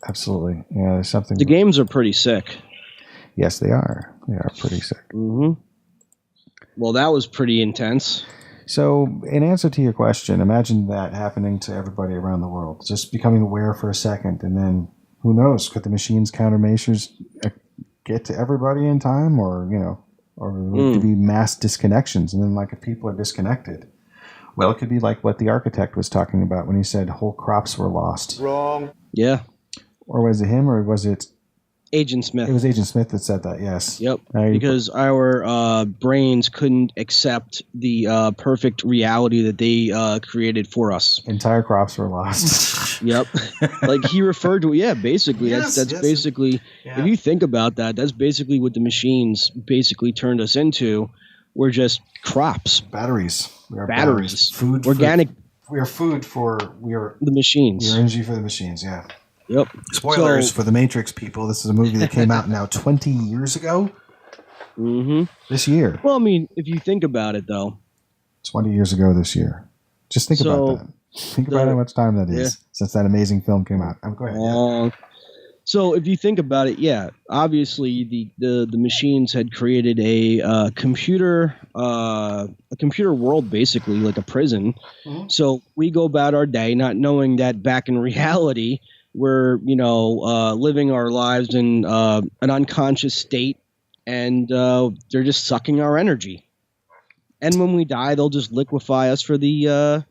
Absolutely, yeah. There's something. The games are pretty sick. Yes, they are. They are pretty sick. Mm-hmm. Well, that was pretty intense. So, in answer to your question, imagine that happening to everybody around the world, just becoming aware for a second, and then who knows? Could the machine's countermeasures get to everybody in time, or it could be mass disconnections, and then if people are disconnected, well, it could be like what the architect was talking about when he said whole crops were lost. Wrong. Yeah. Or was it him, or was it Agent Smith? It was Agent Smith that said that. Yes. Yep. Because our brains couldn't accept the perfect reality that they created for us. Entire crops were lost. Yep. Like he referred to it. Yeah, basically. That's basically, if you think about that, that's basically what the machines basically turned us into. We're just crops. Batteries. We are batteries. Food. Organic. We are food for the machines. We are energy for the machines, yeah. Yep. Spoilers for The Matrix, people. This is a movie that came out now 20 years ago. Mm-hmm. This year. Well, I mean, if you think about it, though. 20 years ago this year. Just think about that. Think about how much time that is since that amazing film came out. Go ahead. Yeah. So if you think about it, obviously the machines had created a computer world, basically like a prison. Mm-hmm. So we go about our day not knowing that back in reality we're living our lives in an unconscious state, and they're just sucking our energy. And when we die, they'll just liquefy us for the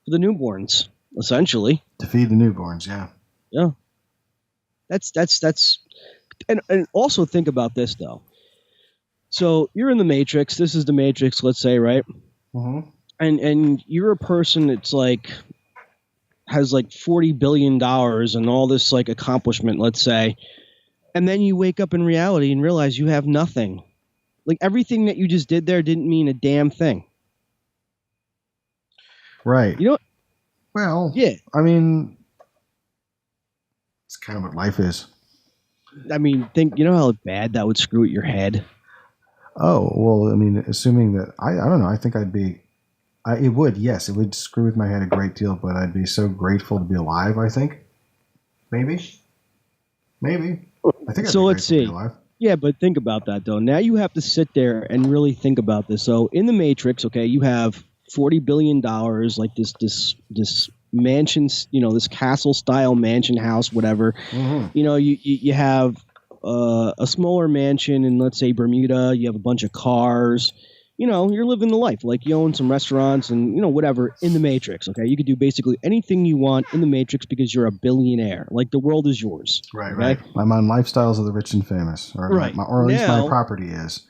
newborns, essentially. To feed the newborns, yeah. Yeah. That's and also think about this though. So you're in the Matrix. This is the Matrix, let's say, right? Mm-hmm. And you're a person that's like has like $40 billion and all this like accomplishment, let's say, and then you wake up in reality and realize you have nothing. Like everything that you just did there didn't mean a damn thing. Right. You know? Well, yeah. I mean, it's kind of what life is. I mean, you know how bad that would screw at your head? Oh, well, I mean, assuming that, I don't know, I think it would, yes, it would screw with my head a great deal, but I'd be so grateful to be alive, I think. Maybe. I think I'd so be let's see. To be alive. Yeah, but think about that, though. Now you have to sit there and really think about this. So in the Matrix, okay, you have $40 billion, like this mansion, this castle-style mansion house, whatever. Mm-hmm. You have a smaller mansion in, let's say, Bermuda. You have a bunch of cars. You're living the life. Like you own some restaurants and, whatever in the Matrix. Okay. You could do basically anything you want in the Matrix because you're a billionaire. Like the world is yours. Right. Okay? Right. I'm on Lifestyles of the Rich and Famous. Or, right. or at least my property is.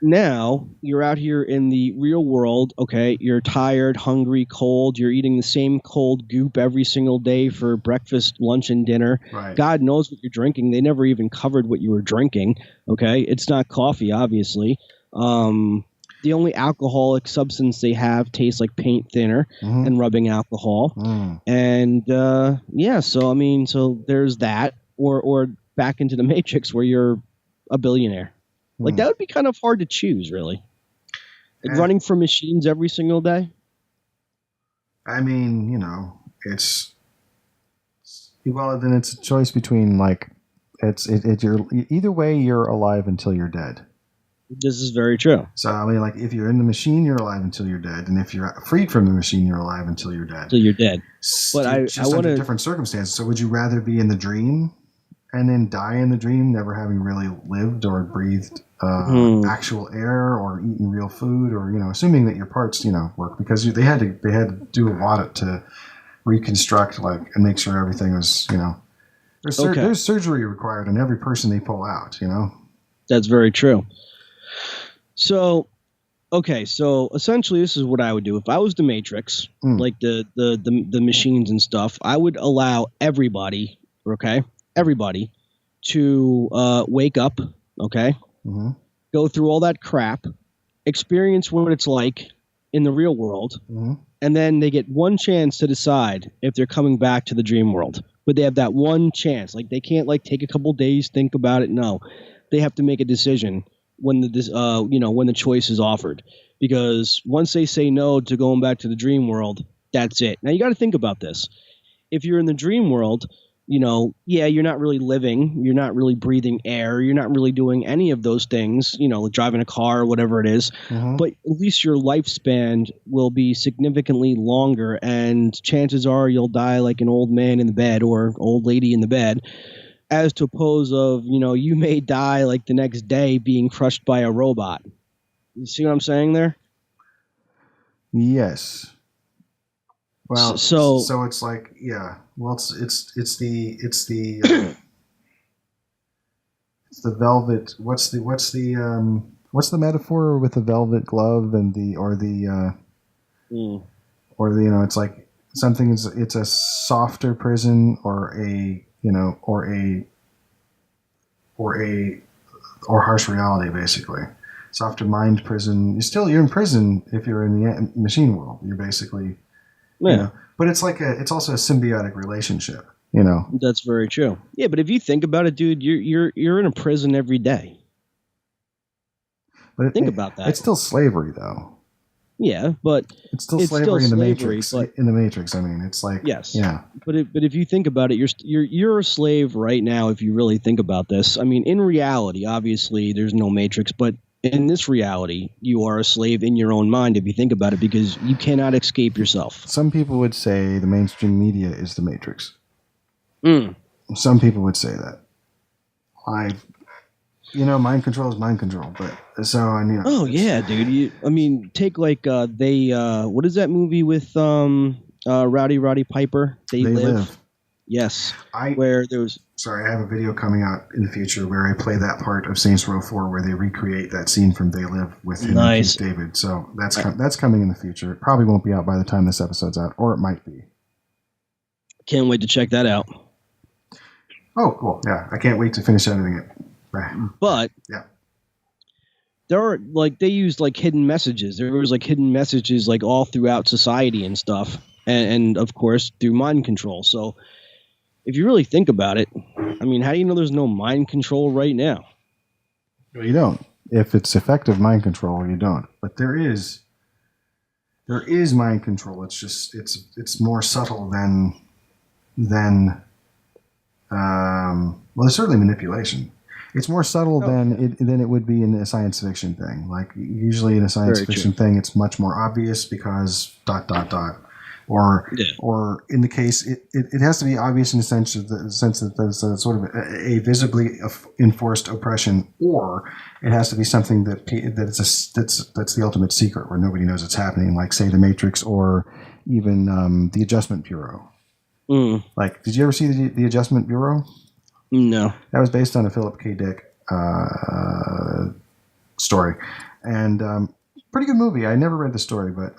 Now you're out here in the real world. Okay. You're tired, hungry, cold. You're eating the same cold goop every single day for breakfast, lunch, and dinner. Right. God knows what you're drinking. They never even covered what you were drinking. Okay. It's not coffee, obviously. The only alcoholic substance they have tastes like paint thinner and rubbing alcohol. And so I mean, so there's that, or back into the Matrix where you're a billionaire. Like that would be kind of hard to choose, really. Like running from machines every single day. I mean, then it's a choice between like you're either way you're alive until you're dead. This is very true. So, I mean, like, if you're in the machine, you're alive until you're dead. And if you're freed from the machine, you're alive until you're dead. Until you're dead. But I want under different circumstances. So, would you rather be in the dream and then die in the dream, never having really lived or breathed actual air or eaten real food, or, assuming that your parts, work? Because they had to do a lot to reconstruct, like, and make sure everything was, there's surgery required on every person they pull out, That's very true. So essentially this is what I would do. If I was the Matrix, like the machines and stuff, I would allow everybody to wake up, go through all that crap, experience what it's like in the real world, and then they get one chance to decide if they're coming back to the dream world. But they have that one chance. Like they can't like take a couple days, think about it. No, they have to make a decision when the choice is offered, because once they say no to going back to the dream world, that's it. Now you got to think about this. If you're in the dream world, you're not really living, you're not really breathing air, you're not really doing any of those things, like driving a car or whatever it is, but at least your lifespan will be significantly longer, and chances are you'll die like an old man in the bed or old lady in the bed. As to oppose of, you may die like the next day being crushed by a robot. You see what I'm saying there? Yes. Well, so it's like, yeah. Well, it's the velvet. What's the metaphor with the velvet glove and it's like something it's a softer prison or harsh reality, basically. Softer mind prison. You're in prison if you're in the machine world. You're basically, but it's like it's also a symbiotic relationship, That's very true. Yeah, but if you think about it, dude, you're in a prison every day. But think about that. It's still slavery, though. Yeah, but it's still slavery in the Matrix. In the Matrix, I mean, it's like yes, yeah. But if you think about it, you're a slave right now. If you really think about this, I mean, in reality, obviously, there's no Matrix, but in this reality, you are a slave in your own mind. If you think about it, because you cannot escape yourself. Some people would say the mainstream media is the Matrix. Some people would say that. mind control is mind control. But so I mean. Oh yeah, dude. Take like what is that movie with Roddy Piper? They live. Yes. Where there was. Sorry, I have a video coming out in the future where I play that part of Saints Row 4 where they recreate that scene from They Live with him and Keith David. So that's coming in the future. It probably won't be out by the time this episode's out, or it might be. Can't wait to check that out. Oh, cool. Yeah, I can't wait to finish editing it. But yeah. There are they used hidden messages. There was hidden messages all throughout society and stuff. And of course through mind control. So if you really think about it, how do you know there's no mind control right now? Well, you don't. If it's effective mind control, you don't. But there is mind control. It's just it's more subtle than there's certainly manipulation. It's more subtle than it would be in a science fiction thing. Like usually in a science fiction thing, it's much more obvious because ... Or in the case, it has to be obvious in the sense that there's a sort of a visibly enforced oppression, or it has to be something that's the ultimate secret where nobody knows it's happening, like say the Matrix or even the Adjustment Bureau. Mm. Like, did you ever see the Adjustment Bureau? No. That was based on a Philip K. Dick story, and pretty good movie. I never read the story, but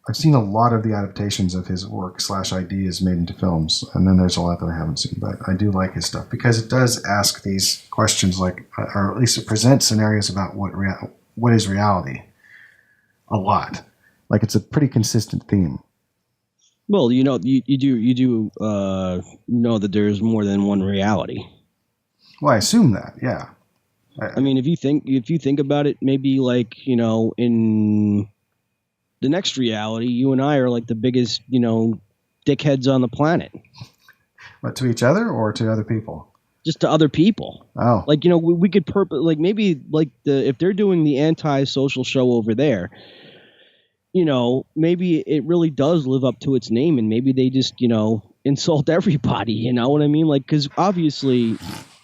I've seen a lot of the adaptations of his work / ideas made into films, and then there's a lot that I haven't seen, but I do like his stuff because it does ask these questions, or at least it presents scenarios about what is reality a lot. Like it's a pretty consistent theme. Well, you do know that there's more than one reality. Well, I assume that, yeah. If you think about it, maybe in the next reality, you and I are the biggest, dickheads on the planet. But to each other or to other people? Just to other people. Oh. We could maybe if they're doing the anti-social show over there, maybe it really does live up to its name, and maybe they just, insult everybody, you know what I mean? Because obviously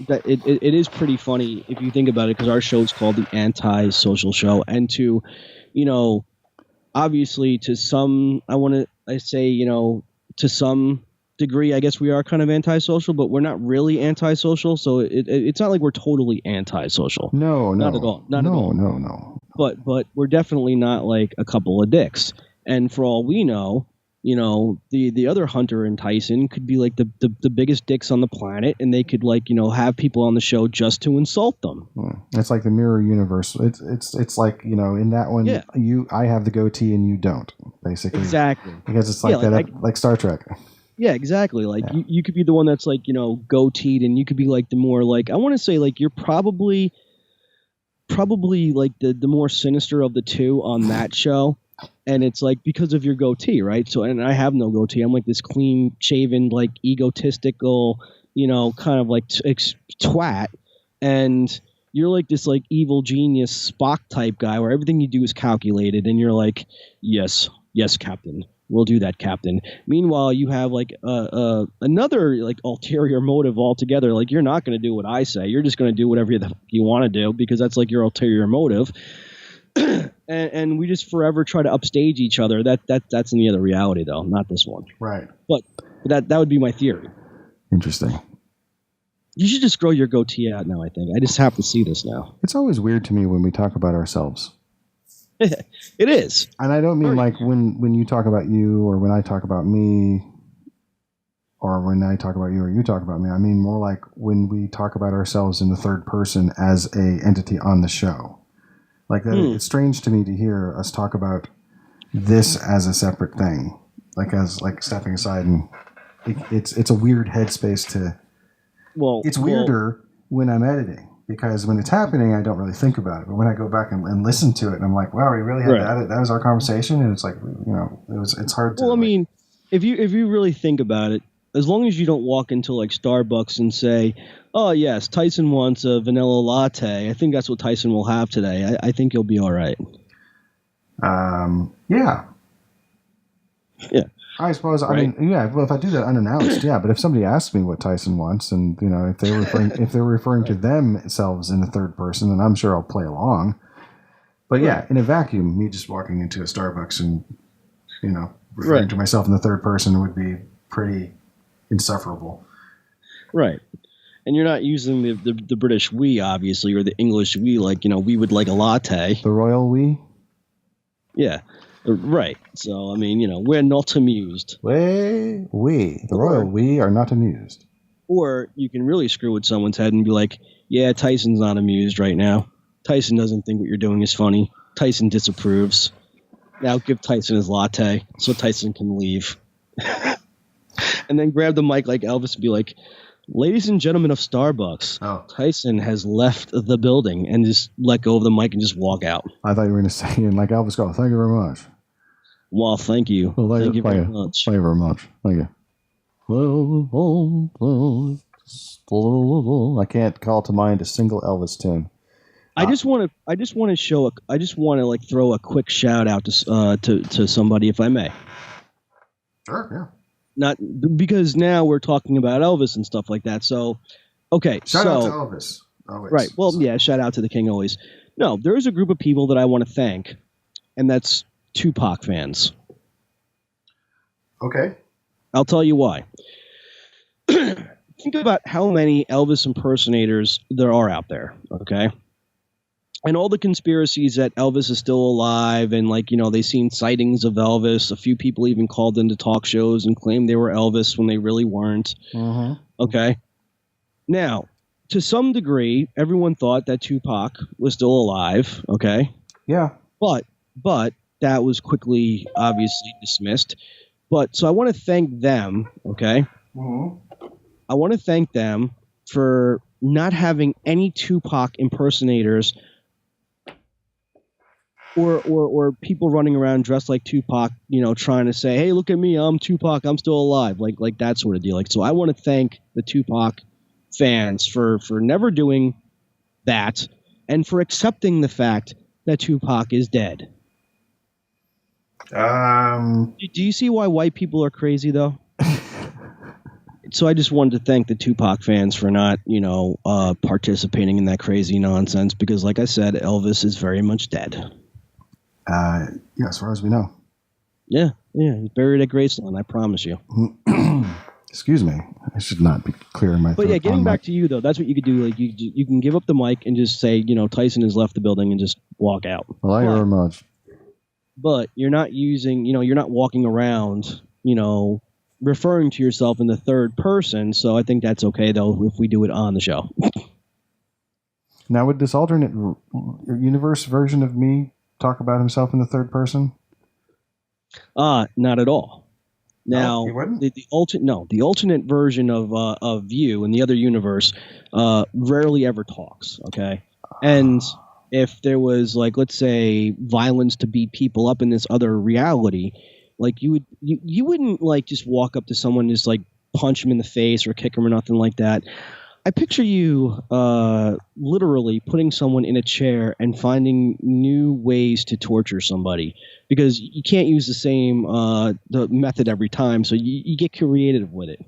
that it is pretty funny if you think about it, because our show's called the Anti-Social Show, and to, obviously to some, to some degree, I guess we are kind of antisocial, but we're not really antisocial. So it's not like we're totally antisocial. No, not at all. Not at all. No. But we're definitely not like a couple of dicks. And for all we know, the other Hunter and Tyson could be like the biggest dicks on the planet, and they could have people on the show just to insult them. It's like the mirror universe. It's like, in that one, yeah. I have the goatee and you don't, basically. Exactly. Because it's like like Star Trek. Yeah, exactly. You could be the one that's goateed, and you could be the more I want to say you're probably the more sinister of the two on that show. And it's because of your goatee, right? So, and I have no goatee. I'm this clean shaven, egotistical, kind of twat. And you're this evil genius Spock type guy where everything you do is calculated. And you're yes, Captain. We'll do that, Captain. Meanwhile, you have another ulterior motive altogether. You're not going to do what I say. You're just going to do whatever you want to do, because that's your ulterior motive. and we just forever try to upstage each other. That's in the other reality, though, not this one. Right. But that would be my theory. Interesting. You should just grow your goatee out now, I think. I just have to see this now. It's always weird to me when we talk about ourselves. It is. And I don't mean when you talk about you, or when I talk about me, or when I talk about you or you talk about me. I mean more like when we talk about ourselves in the third person as a entity on the show. It's strange to me to hear us talk about this as a separate thing, as stepping aside, and it's a weird headspace to. Well, it's weirder when I'm editing, because when it's happening, I don't really think about it. But when I go back and listen to it, and I'm like, wow, we really had that. That was our conversation, and it's it's hard to. Well, if you really think about it, as long as you don't walk into Starbucks and say, "Oh yes, Tyson wants a vanilla latte," I think that's what Tyson will have today. I think you'll be all right. Yeah. Yeah. I suppose. Right? I mean, yeah. Well, if I do that unannounced, yeah. But if somebody asks me what Tyson wants, and if they're referring to themselves in the third person, then I'm sure I'll play along. But yeah, in a vacuum, me just walking into a Starbucks and referring to myself in the third person would be pretty insufferable. Right. And you're not using the British we, obviously, or the English we, like, we would like a latte. The royal we? Yeah. Right. So, I mean, we're not amused. The royal we are not amused. Or you can really screw with someone's head and be like, yeah, Tyson's not amused right now. Tyson doesn't think what you're doing is funny. Tyson disapproves. Now give Tyson his latte so Tyson can leave. And then grab the mic like Elvis and be like, ladies and gentlemen of Starbucks, Tyson has left the building, and just let go of the mic and just walk out. I thought you were going to say, and like Elvis, go, thank you very much. Well, thank you. Well, thank you very much. Thank you very much. Thank you. I can't call to mind a single Elvis tune. I just want to like throw a quick shout out to somebody, if I may. Sure, yeah. Not because now we're talking about Elvis and stuff like that. So, okay. Shout out to Elvis. Always. Right. Well, yeah, shout out to the king always. No, there's a group of people that I want to thank, and that's Tupac fans. Okay. I'll tell you why. Think about how many Elvis impersonators there are out there, okay? And all the conspiracies that Elvis is still alive, and they seen sightings of Elvis. A few people even called into talk shows and claimed they were Elvis when they really weren't. Okay. Now, to some degree, everyone thought that Tupac was still alive. Okay. Yeah. But that was quickly, obviously, dismissed. But so I want to thank them. Okay. I want to thank them for not having any Tupac impersonators. Or people running around dressed like Tupac, trying to say, "Hey, look at me, I'm Tupac, I'm still alive," like that sort of deal. Like, so I want to thank the Tupac fans for never doing that, and for accepting the fact that Tupac is dead. Do you see why white people are crazy, though? So I just wanted to thank the Tupac fans for not, participating in that crazy nonsense, because, like I said, Elvis is very much dead. Yeah, as far as we know. Yeah, he's buried at Graceland, I promise you. Excuse me, I should not be clearing my throat. But yeah, getting back to you, though, that's what you could do. Like, you can give up the mic and just say, Tyson has left the building, and just walk out. Well, I very much. But you're not using, you're not walking around, referring to yourself in the third person. So I think that's okay, though, if we do it on the show. Now, would this alternate universe version of me talk about himself in the third person? Not at all. Now, the alternate version of you in the other universe rarely ever talks. Okay, and if there was, like, let's say, violence to beat people up in this other reality, like, you wouldn't like just walk up to someone and just like punch him in the face or kick him or nothing like that. I picture you literally putting someone in a chair and finding new ways to torture somebody, because you can't use the same the method every time, so you get creative with it.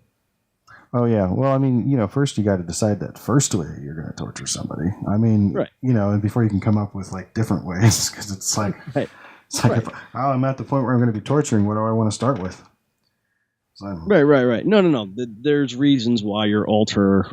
Oh, yeah. Well, I mean, first you got to decide that first way you're going to torture somebody. I mean, right. And before you can come up with, like, different ways, because it's like, right. It's like, right. I'm at the point where I'm going to be torturing, what do I want to start with? Right. No. There's reasons why your alter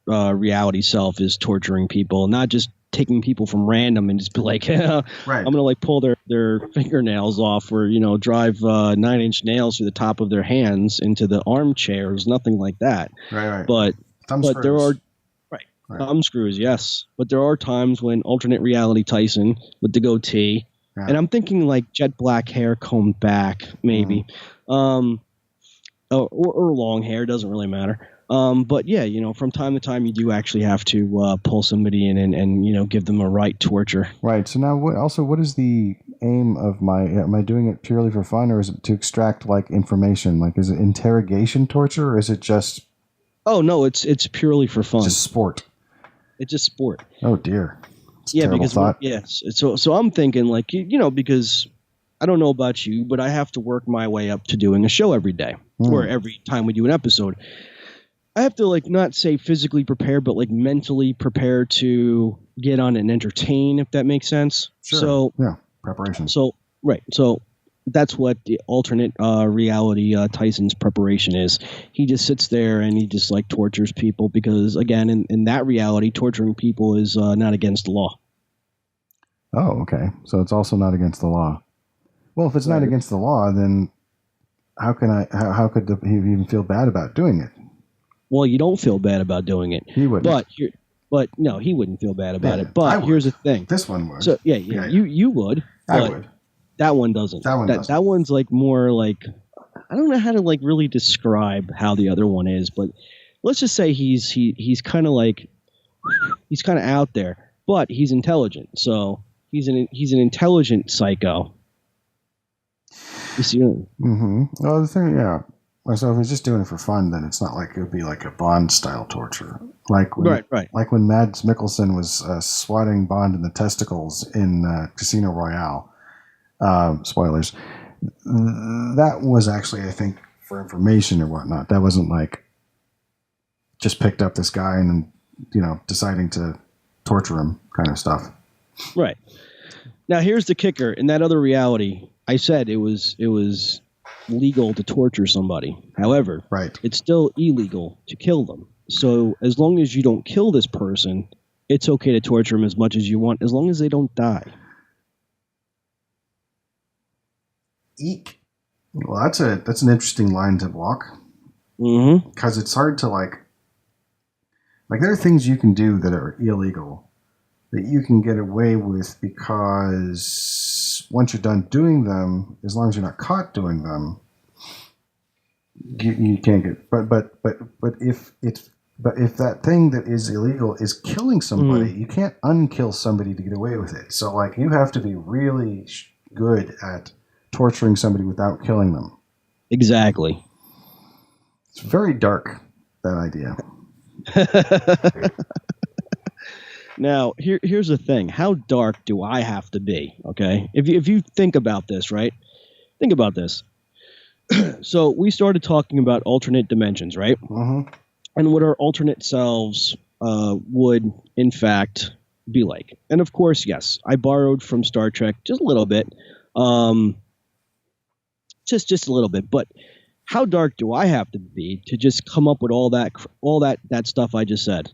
reality self is torturing people, not just taking people from random and just be like, right. I'm going to, like, pull their fingernails off, or, drive 9-inch nails through the top of their hands into the armchairs, nothing like that. Right. But screws. There are thumb screws, yes. But there are times when alternate reality Tyson with the goatee, and I'm thinking like jet black hair combed back, maybe. Or long hair, doesn't really matter. But yeah, from time to time you do actually have to pull somebody in and give them a right torture. Right. So now, what is the aim of am I doing it purely for fun, or is it to extract, like, information? Like, is it interrogation torture, or is it just? Oh no, it's purely for fun. Just sport. It's just sport. Oh dear. Yeah, because yes. So I'm thinking, like, because I don't know about you, but I have to work my way up to doing a show every day or every time we do an episode. I have to like not say physically prepare, but like mentally prepare to get on and entertain, if that makes sense. Sure. So yeah, preparation. So right. So that's what the alternate reality Tyson's preparation is. He just sits there and he just like tortures people because, again, in that reality, torturing people is not against the law. Oh, okay. So it's also not against the law. Well, if it's not against the law, then how could he even feel bad about doing it? Well, you don't feel bad about doing it. He wouldn't. But no, he wouldn't feel bad about it. But I would. Here's the thing. This one would. So yeah. You would. I would. That one doesn't. That one's like more like, I don't know how to like really describe how the other one is, but let's just say he's kind of like, he's kind of out there, but he's intelligent. So he's an intelligent psycho. You see? Mm-hmm. Well, the thing, yeah. So if he's just doing it for fun, then it's not like it would be like a Bond style torture, like when, right. Like when Mads Mikkelsen was swatting Bond in the testicles in Casino Royale. Spoilers. That was actually, I think, for information or whatnot. That wasn't like just picked up this guy and deciding to torture him kind of stuff. Right. Now here's the kicker. In that other reality, I said it was legal to torture somebody. However, it's still illegal to kill them. So as long as you don't kill this person, it's okay to torture them as much as you want, as long as they don't die. Eek. Well, that's an interesting line to walk. Mm-hmm. Because it's hard to like there are things you can do that are illegal that you can get away with because once you're done doing them, as long as you're not caught doing them, you can't get. But if that thing that is illegal is killing somebody, you can't unkill somebody to get away with it. So like you have to be really good at torturing somebody without killing them. Exactly. It's very dark, that idea. Now, here's the thing. How dark do I have to be? Okay, if you think about this, right? Think about this. So we started talking about alternate dimensions, right? Mm-hmm. And what our alternate selves would, in fact, be like. And of course, yes, I borrowed from Star Trek just a little bit. Just a little bit. But how dark do I have to be to just come up with all that stuff I just said?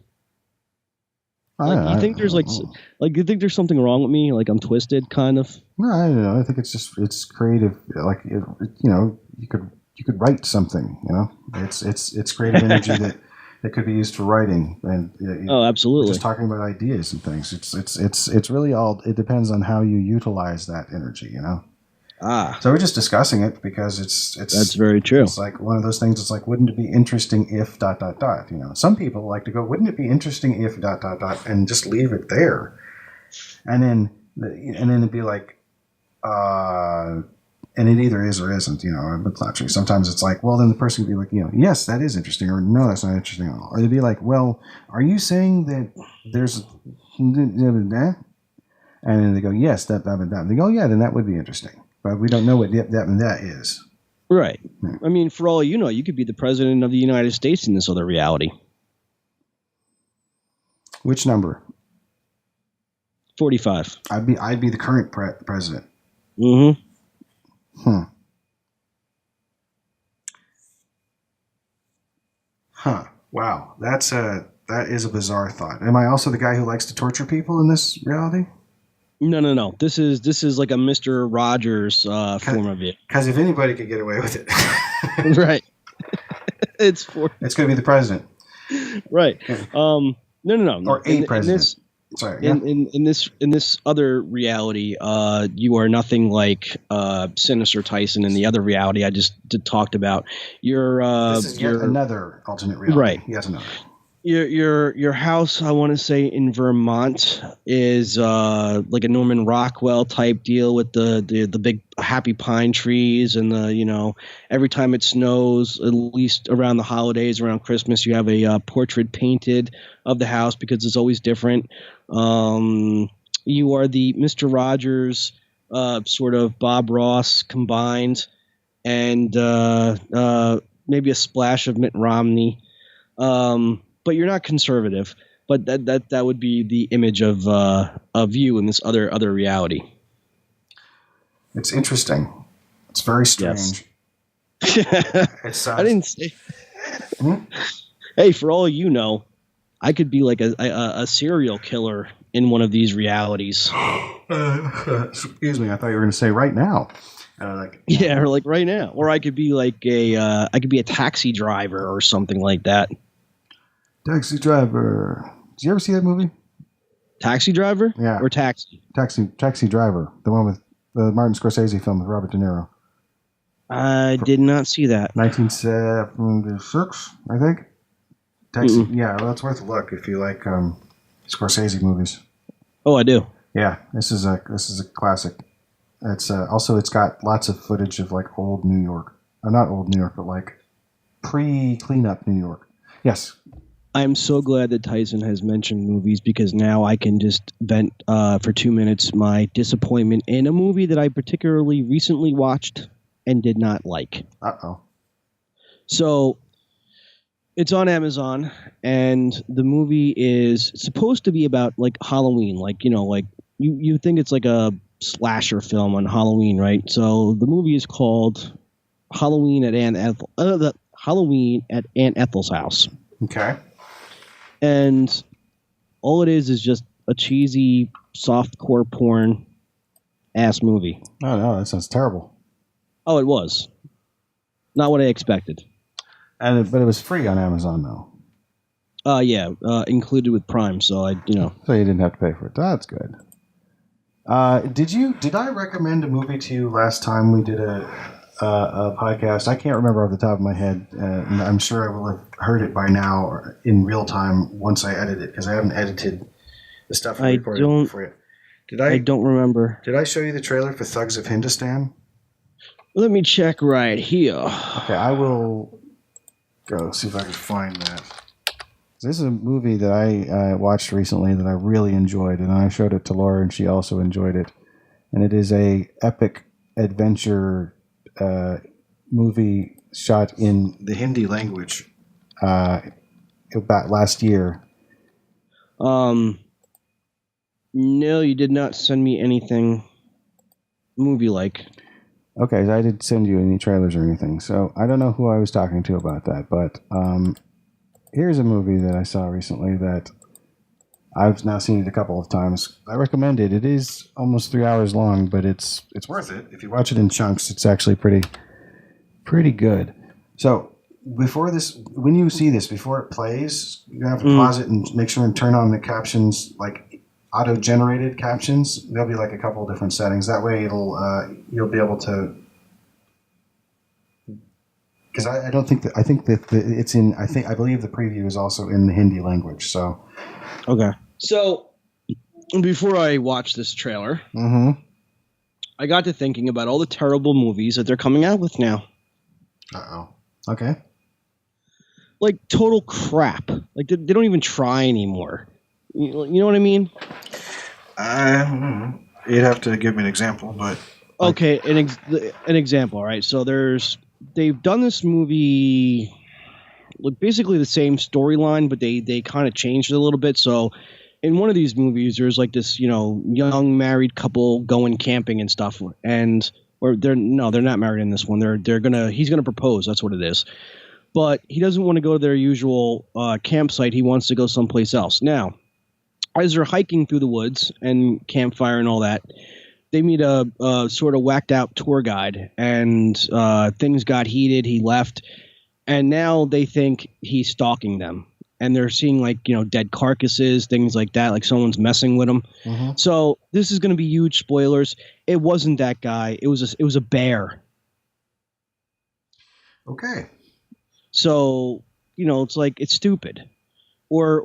You think there's you think there's something wrong with me? Like I'm twisted, kind of? No, I don't know. I think it's creative. Like you could write something. It's creative energy that could be used for writing. And absolutely. Just talking about ideas and things. It's really all. It depends on how you utilize that energy. So we're just discussing it because it's that's very true. It's like one of those things. It's like, wouldn't it be interesting if ... Some people like to go, wouldn't it be interesting if ... and just leave it there, and then it'd be like, and it either is or isn't. But it's not true. Sometimes it's like, well, then the person would be like, yes, that is interesting, or no, that's not interesting at all. Or they'd be like, well, are you saying that there's and then they go, yes, that. They go, yeah, then that would be interesting. But we don't know what that is. Right. Yeah. I mean, for all you know, you could be the president of the United States in this other reality. Which number? 45. I'd be the current president. Mm-hmm. Huh. Wow. That is a bizarre thought. Am I also the guy who likes to torture people in this reality? No. This is like a Mr. Rogers form of it. Because if anybody could get away with it, right? It's going to be the president, right? No. Or a president. In this other reality, you are nothing like Sinister Tyson in the other reality I just talked about. This is yet another alternate reality, right? Yet another. Your house, I want to say in Vermont, is like a Norman Rockwell type deal with the big happy pine trees and every time it snows, at least around the holidays, around Christmas, you have a portrait painted of the house because it's always different. You are the Mr. Rogers sort of Bob Ross combined, and maybe a splash of Mitt Romney. But you're not conservative. But that would be the image of you in this other reality. It's interesting. It's very strange. Yes. I didn't say. Hey, for all you know, I could be like a serial killer in one of these realities. Excuse me, I thought you were going to say right now. Yeah, or like right now, or I could be like I could be a taxi driver or something like that. Taxi Driver. Did you ever see that movie? Taxi Driver? Yeah. Or Taxi? Taxi Driver. The one with the Martin Scorsese film with Robert De Niro. I did not see that. 1976, I think. Taxi. Mm-mm. Yeah, well, it's worth a look if you like Scorsese movies. Oh, I do. Yeah, this is a classic. It's it's got lots of footage of like old New York. Not old New York, but like pre-cleanup New York. Yes. I'm so glad that Tyson has mentioned movies because now I can just vent for 2 minutes my disappointment in a movie that I particularly recently watched and did not like. Uh-oh. So it's on Amazon, and the movie is supposed to be about like Halloween. Like, you know, like you think it's like a slasher film on Halloween, right? So the movie is called Halloween at Aunt Ethel's house. Okay. And all it is just a cheesy softcore porn ass movie. Oh no, that sounds terrible. Oh, it was. Not what I expected. But it was free on Amazon though. Yeah, included with Prime, so So you didn't have to pay for it. That's good. Did I recommend a movie to you last time we did a podcast? I can't remember off the top of my head, and I'm sure I will have heard it by now or in real time once I edit it because I haven't edited the stuff I recorded for you. I don't remember. Did I show you the trailer for Thugs of Hindustan? Let me check right here. Okay, I will go see if I can find that. This is a movie that I watched recently that I really enjoyed, and I showed it to Laura, and she also enjoyed it. And it is a epic adventure movie shot in the Hindi language about last year. No, you did not send me anything movie-like. Okay, so I didn't send you any trailers or anything, so I don't know who I was talking to about that, but here's a movie that I saw recently that I've now seen it a couple of times. I recommend it. It is almost 3 hours long, but it's worth it. If you watch it in chunks, it's actually pretty good. So before this, when you see this, before it plays, you have to pause it and make sure and turn on the captions, like auto-generated captions. There'll be like a couple of different settings. That way, you'll be able to. Because I believe the preview is also in the Hindi language. So. Okay. So before I watched this trailer, I got to thinking about all the terrible movies that they're coming out with now. Uh-oh. Okay. Like total crap. Like they don't even try anymore. You know what I mean? You'd have to give me an example, but. Okay, an example. All right. So they've done this movie, like basically the same storyline, but they kind of changed it a little bit. So in one of these movies, there's like this, young married couple going camping and stuff, or they're not married in this one. He's gonna propose. That's what it is. But he doesn't want to go to their usual campsite. He wants to go someplace else. Now, as they're hiking through the woods and campfire and all that, they meet a sort of whacked out tour guide, and things got heated. He left, and now they think he's stalking them, and they're seeing like dead carcasses, things like that, like someone's messing with them. So this is going to be huge spoilers. It wasn't that guy. It was a bear. Okay. So it's like it's stupid. Or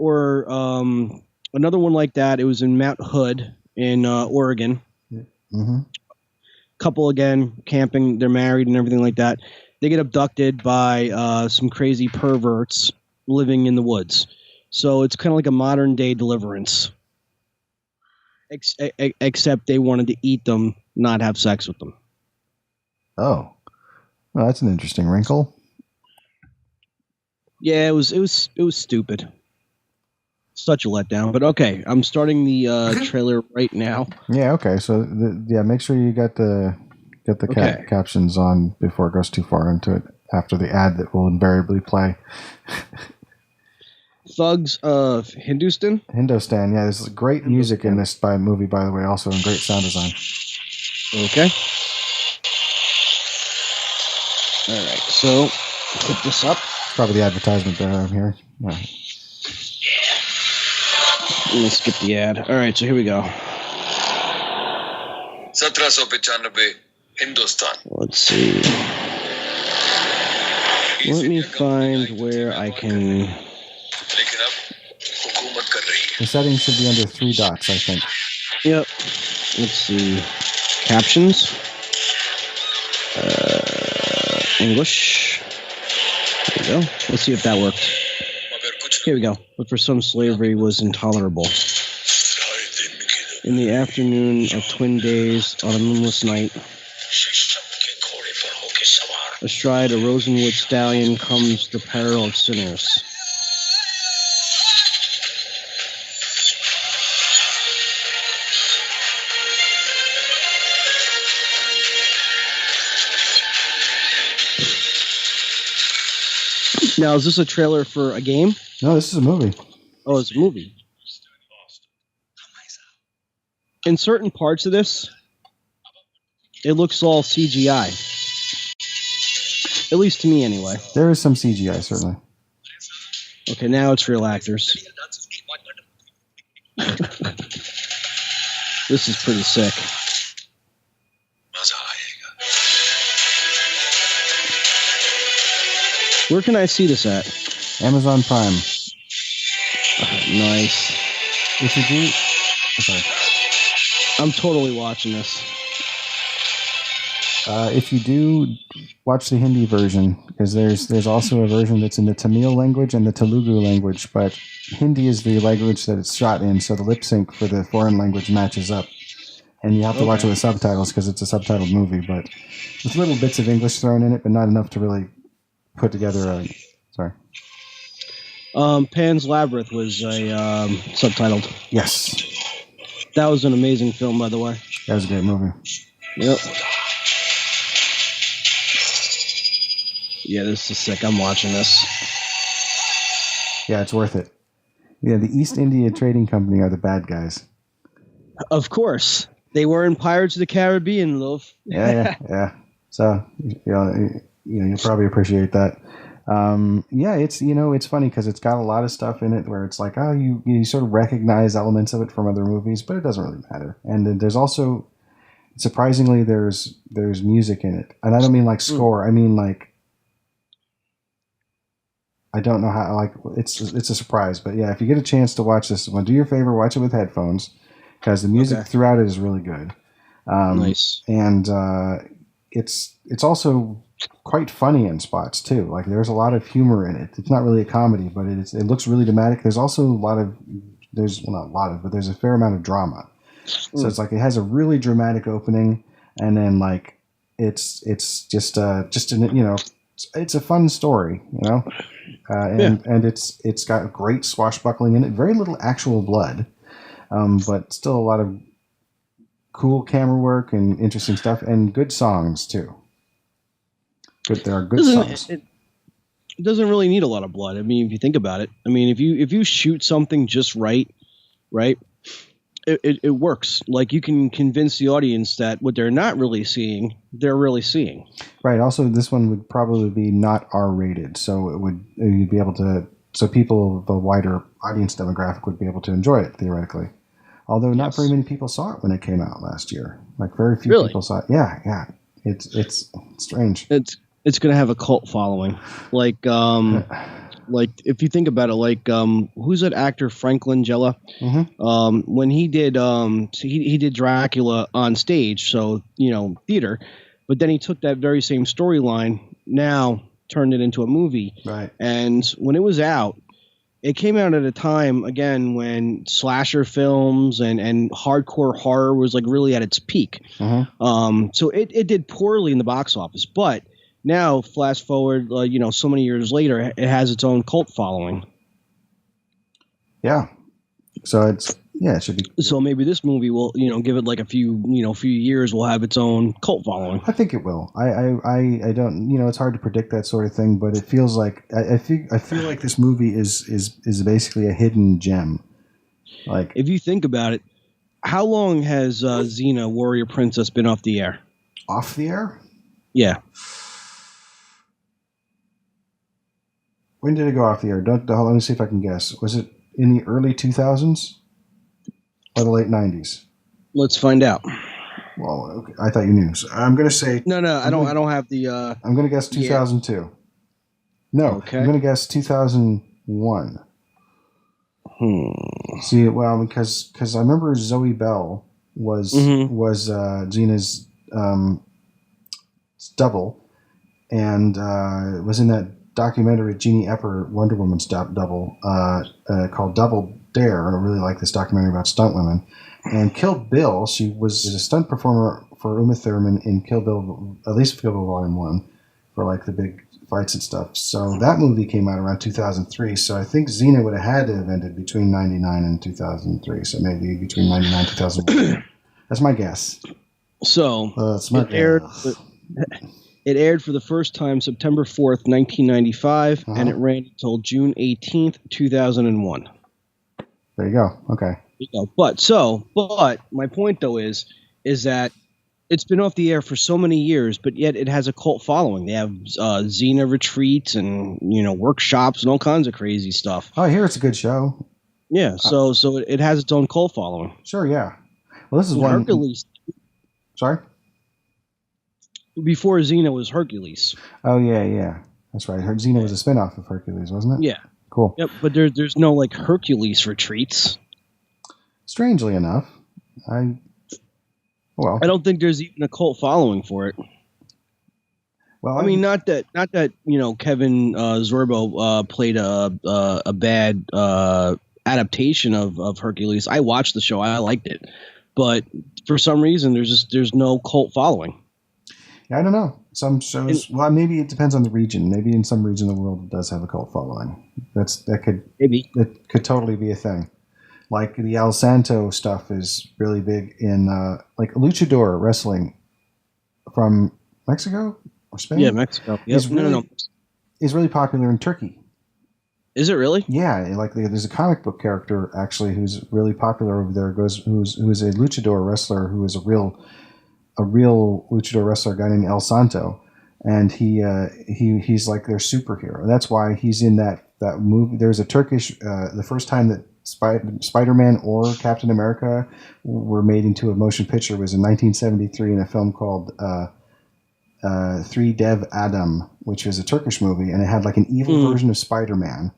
another one like that. It was in Mount Hood in Oregon. Couple again camping, they're married and everything like that. They get abducted by some crazy perverts living in the woods. So it's kind of like a modern day Deliverance, except they wanted to eat them not have sex with them. Oh, well, that's an interesting wrinkle. Yeah, it was stupid. Such a letdown. But okay, I'm starting the trailer right now. Yeah. Okay. So make sure you got the captions on before it goes too far into it. After the ad that will invariably play. Thugs of Hindustan. Hindustan. Yeah, there's great music in this movie, by the way, also, and great sound design. Okay. All right. So put this up. It's probably the advertisement that I'm hearing. Yeah. Let me skip the ad. All right, so here we go. 1795 Hindustan. Let's see. Let me find where I can. The settings should be under 3 dots, I think. Yep. Let's see. Captions. English. There we go. Let's see if that worked. Here we go. But for some, slavery was intolerable. In the afternoon of twin days on a moonless night, astride a rosenwood stallion comes the peril of sinners. Now, is this a trailer for a game? No, this is a movie. Oh, it's a movie. In certain parts of this, it looks all CGI. At least to me, anyway. There is some CGI, certainly. Okay, now it's real actors. This is pretty sick. Where can I see this at? Amazon Prime. Nice. If you do... Sorry. I'm totally watching this. If you do watch the Hindi version, because there's also a version that's in the Tamil language and the Telugu language, but Hindi is the language that it's shot in, so the lip sync for the foreign language matches up. And you have to watch it with subtitles because it's a subtitled movie, but with little bits of English thrown in it, but not enough to really put together a... Sorry. Pan's Labyrinth was subtitled. Yes. That was an amazing film, by the way. That was a great movie. Yep. Yeah, this is sick. I'm watching this. Yeah, it's worth it. Yeah, the East India Trading Company are the bad guys. Of course. They were in Pirates of the Caribbean, love. Yeah. So, you'll probably appreciate that. It's funny because it's got a lot of stuff in it where it's like, oh, you sort of recognize elements of it from other movies, but it doesn't really matter. And then there's also, surprisingly, there's music in it. And I don't mean like score. I mean like, I don't know how, like, it's a surprise. But yeah, if you get a chance to watch this one, do your favor, watch it with headphones because the music throughout it is really good. Nice. And it's also quite funny in spots too. Like there's a lot of humor in it. It's not really a comedy, but it looks really dramatic. There's also there's a fair amount of drama. So it's like it has a really dramatic opening, and then like it's just it's a fun story, and it's got great swashbuckling in it. Very little actual blood, but still a lot of cool camera work and interesting stuff, and good songs too. There are good songs. It doesn't really need a lot of blood. I mean, if you think about it, I mean, if you shoot something just right, it works. Like you can convince the audience that what they're not really seeing, they're really seeing. Right. Also, this one would probably be not R-rated, so you'd be able to, so people of the wider audience demographic would be able to enjoy it theoretically. Although not very many people saw it when it came out last year. Like very few people saw it. Yeah. It's strange. It's going to have a cult following. Like if you think about it, like who's that actor, Frank Langella? Mm-hmm. When he did he did Dracula on stage, so theater, but then he took that very same storyline, now turned it into a movie. Right. And when it was out, it came out at a time again when slasher films and hardcore horror was like really at its peak. So it did poorly in the box office, but now flash forward, so many years later, it has its own cult following. Yeah. So it should be. So maybe this movie will, give it like a few years, will have its own cult following. I think it will. I don't, it's hard to predict that sort of thing, but it feels like I feel like this movie is basically a hidden gem. Like, if you think about it, how long has Xena, Warrior Princess, been off the air? Off the air? Yeah. When did it go off the air? Let me see if I can guess. Was it in the early 2000s or the late 90s? Let's find out. Well, okay, I thought you knew. So I'm going to say no. I don't have the. I'm going to guess 2002. Yeah. No, okay. I'm going to guess 2001. See, well, because I remember Zoe Bell was Xena's double, and was in that documentary Jeannie Epper, Wonder Woman's double, called Double Dare. I really like this documentary about stunt women. And Kill Bill, she was a stunt performer for Uma Thurman in Kill Bill, at least Kill Bill Volume 1, for like the big fights and stuff. So that movie came out around 2003. So I think Xena would have had to have ended between 99 and 2003. So maybe between 99 and 2001. That's my guess. So it aired for the first time September 4th, 1995, and it ran until June 18th, 2001. There you go. Okay. But my point though is that it's been off the air for so many years, but yet it has a cult following. They have Xena retreats and workshops and all kinds of crazy stuff. Oh, I hear it's a good show. Yeah, so it has its own cult following. Sure, yeah. Well, this is one. Hercules. Sorry. Before Xena was Hercules. Oh yeah, that's right. Xena was a spinoff of Hercules, wasn't it? Yeah. Cool. Yep, but there's no like Hercules retreats. Strangely enough, I don't think there's even a cult following for it. Well, I mean, not that Kevin Sorbo played a bad adaptation of Hercules. I watched the show, I liked it, but for some reason there's no cult following. I don't know. Some shows. Well, maybe it depends on the region. Maybe in some region of the world it does have a cult following. That could totally be a thing. Like the El Santo stuff is really big in like luchador wrestling from Mexico or Spain. Yeah, Mexico. Yep. Is really popular in Turkey. Is it really? Yeah, like there's a comic book character actually who's really popular over there. Who's a luchador wrestler who is a real luchador wrestler, a guy named El Santo, and he's like their superhero. That's why he's in that movie. There's a Turkish the first time that Spider-Man or Captain America were made into a motion picture was in 1973 in a film called Three Dev Adam, which was a Turkish movie, and it had like an evil version of Spider-Man,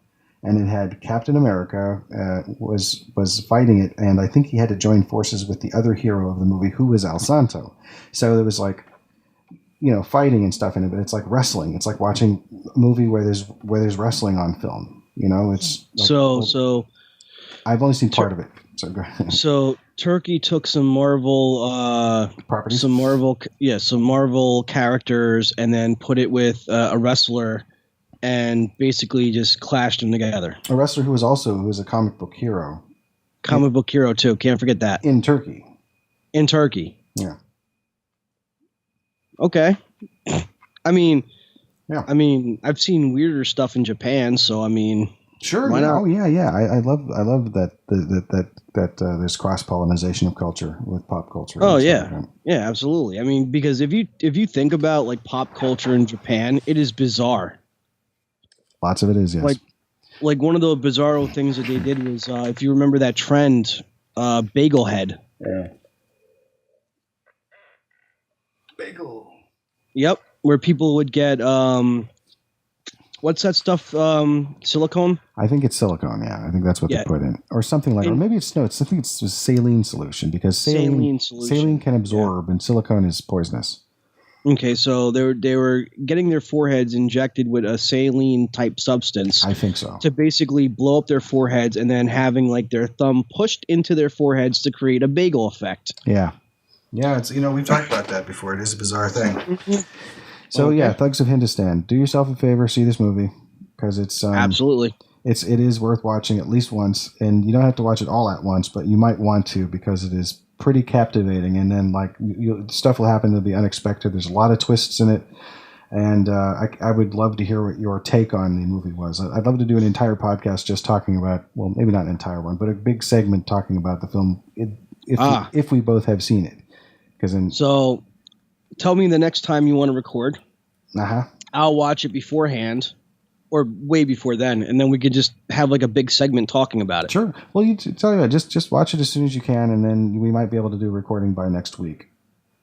and it had Captain America was fighting it, and I think he had to join forces with the other hero of the movie, who was El Santo. So there was like, fighting and stuff in it, but it's like wrestling. It's like watching a movie where there's wrestling on film. It's like, so. I've only seen part of it. So go ahead. So Turkey took some Marvel properties, some Marvel characters, and then put it with a wrestler, and basically just clashed them together. A wrestler who was a comic book hero. Comic book hero too. Can't forget that. In Turkey. Yeah. Okay. I mean, I've seen weirder stuff in Japan, so I mean. Sure. Yeah. Oh, yeah. I love that there's cross pollination of culture with pop culture. Oh yeah, yeah, absolutely. I mean, because if you think about like pop culture in Japan, it is bizarre. Lots of it is, yes. Like one of the bizarro things that they did was, if you remember that trend, bagel head. Yeah. Bagel. Yep, where people would get what's that stuff? Silicone? I think it's silicone. Yeah, I think that's what they put in, or something like. Or maybe it's I think it's a saline solution because saline can absorb, and silicone is poisonous. Okay, so they were getting their foreheads injected with a saline type substance. I think so. To basically blow up their foreheads and then having like their thumb pushed into their foreheads to create a bagel effect. Yeah. Yeah, it's we've talked about that before. It is a bizarre thing. So yeah, Thugs of Hindustan. Do yourself a favor, see this movie because it's Absolutely. it is worth watching at least once, and you don't have to watch it all at once, but you might want to because it is pretty captivating. And then like stuff will happen that'll be unexpected. There's a lot of twists in it, and I would love to hear what your take on the movie was. I'd love to do an entire podcast just talking about, well, maybe not an entire one, but a big segment talking about the film if we both have seen it. So tell me the next time you want to record. Uh-huh. I'll watch it beforehand or way before then, and then we could just have like a big segment talking about it. Sure. Well, tell you what, just watch it as soon as you can, and then we might be able to do a recording by next week.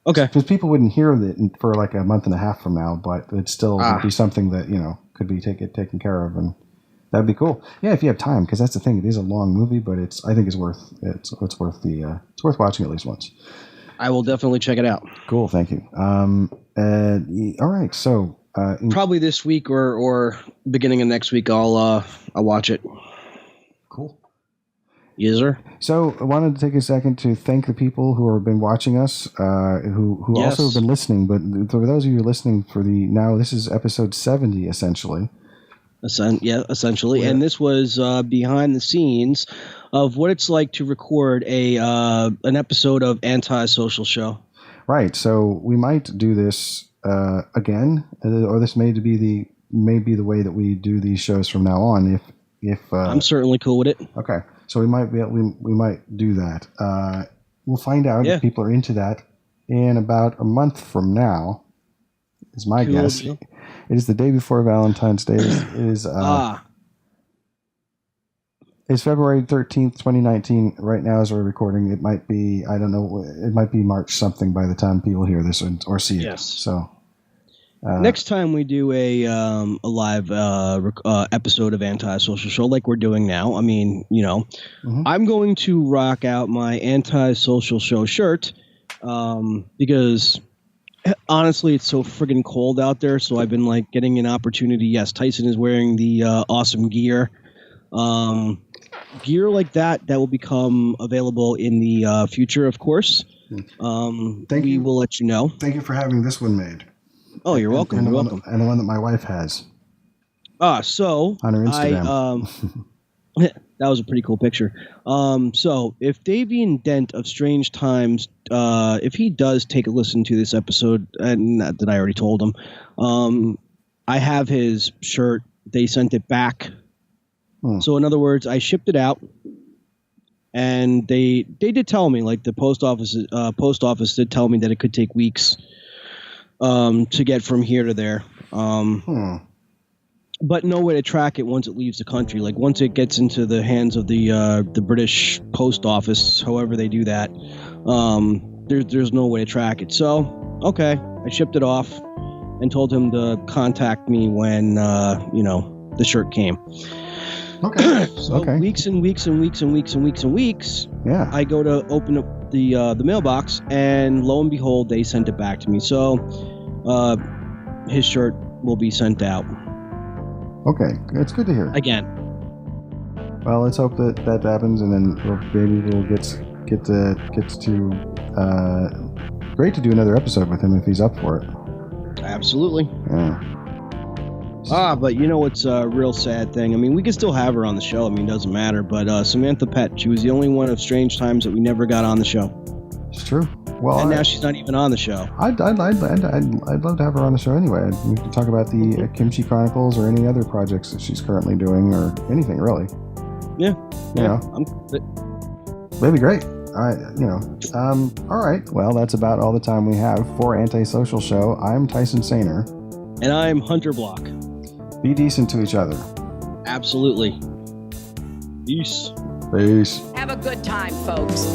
Okay. Because people wouldn't hear it for like a month and a half from now, but it still would be something that, could be taken care of, and that'd be cool. Yeah, if you have time, because that's the thing. It is a long movie, but I think it's worth worth watching at least once. I will definitely check it out. Cool, thank you. All right, so probably this week or beginning of next week, I'll watch it. Cool. Yes, sir. So I wanted to take a second to thank the people who have been watching us, who also have been listening. But for those of you listening this is episode 70 essentially. Essentially. Yeah. And this was behind the scenes of what it's like to record an episode of Anti-Social Show. Right. So we might do this again, or this may be the way that we do these shows from now on. If I'm certainly cool with it. Okay. So we might do that. We'll find out if people are into that in about a month from now. Is my guess. It is the day before Valentine's Day. It's February 13th, 2019. Right now, as we're recording, it might be, I don't know, it might be March something by the time people hear this or see it. Yes. So next time we do a live episode of Anti-Social Show like we're doing now, I mean, I'm going to rock out my Anti-Social Show shirt because honestly, it's so friggin' cold out there. So I've been like getting an opportunity. Yes, Tyson is wearing the awesome gear. Gear like that will become available in the future, of course. We will let you know. Thank you for having this one made. Oh, you're welcome. You're welcome. And the one that my wife has. So on her Instagram. That was a pretty cool picture. So if Davian Dent of Strange Times, if he does take a listen to this episode, and not that I already told him, I have his shirt. They sent it back. So in other words, I shipped it out, and they did tell me, like the post office did tell me that it could take weeks to get from here to there. But no way to track it once it leaves the country. Like once it gets into the hands of the British post office, however they do that, there's no way to track it. So okay, I shipped it off and told him to contact me when the shirt came. Okay. So weeks and weeks and weeks and weeks and weeks and weeks. Yeah. I go to open up the mailbox, and lo and behold, they sent it back to me. So his shirt will be sent out. Okay, it's good to hear. Again. Well, let's hope that happens, and then maybe we'll get to great to do another episode with him if he's up for it. Absolutely. Yeah. But it's a real sad thing. I mean, we could still have her on the show. I mean, it doesn't matter. But Samantha Pett, she was the only one of Strange Times that we never got on the show. It's true. Well, and now she's not even on the show. I'd love to have her on the show anyway. We can talk about the Kimchi Chronicles or any other projects that she's currently doing, or anything really. Yeah. That'd be great. All right. Well, that's about all the time we have for Antisocial Show. I'm Tyson Sainer. And I'm Hunter Block. Be decent to each other. Absolutely. Peace. Peace. Have a good time, folks.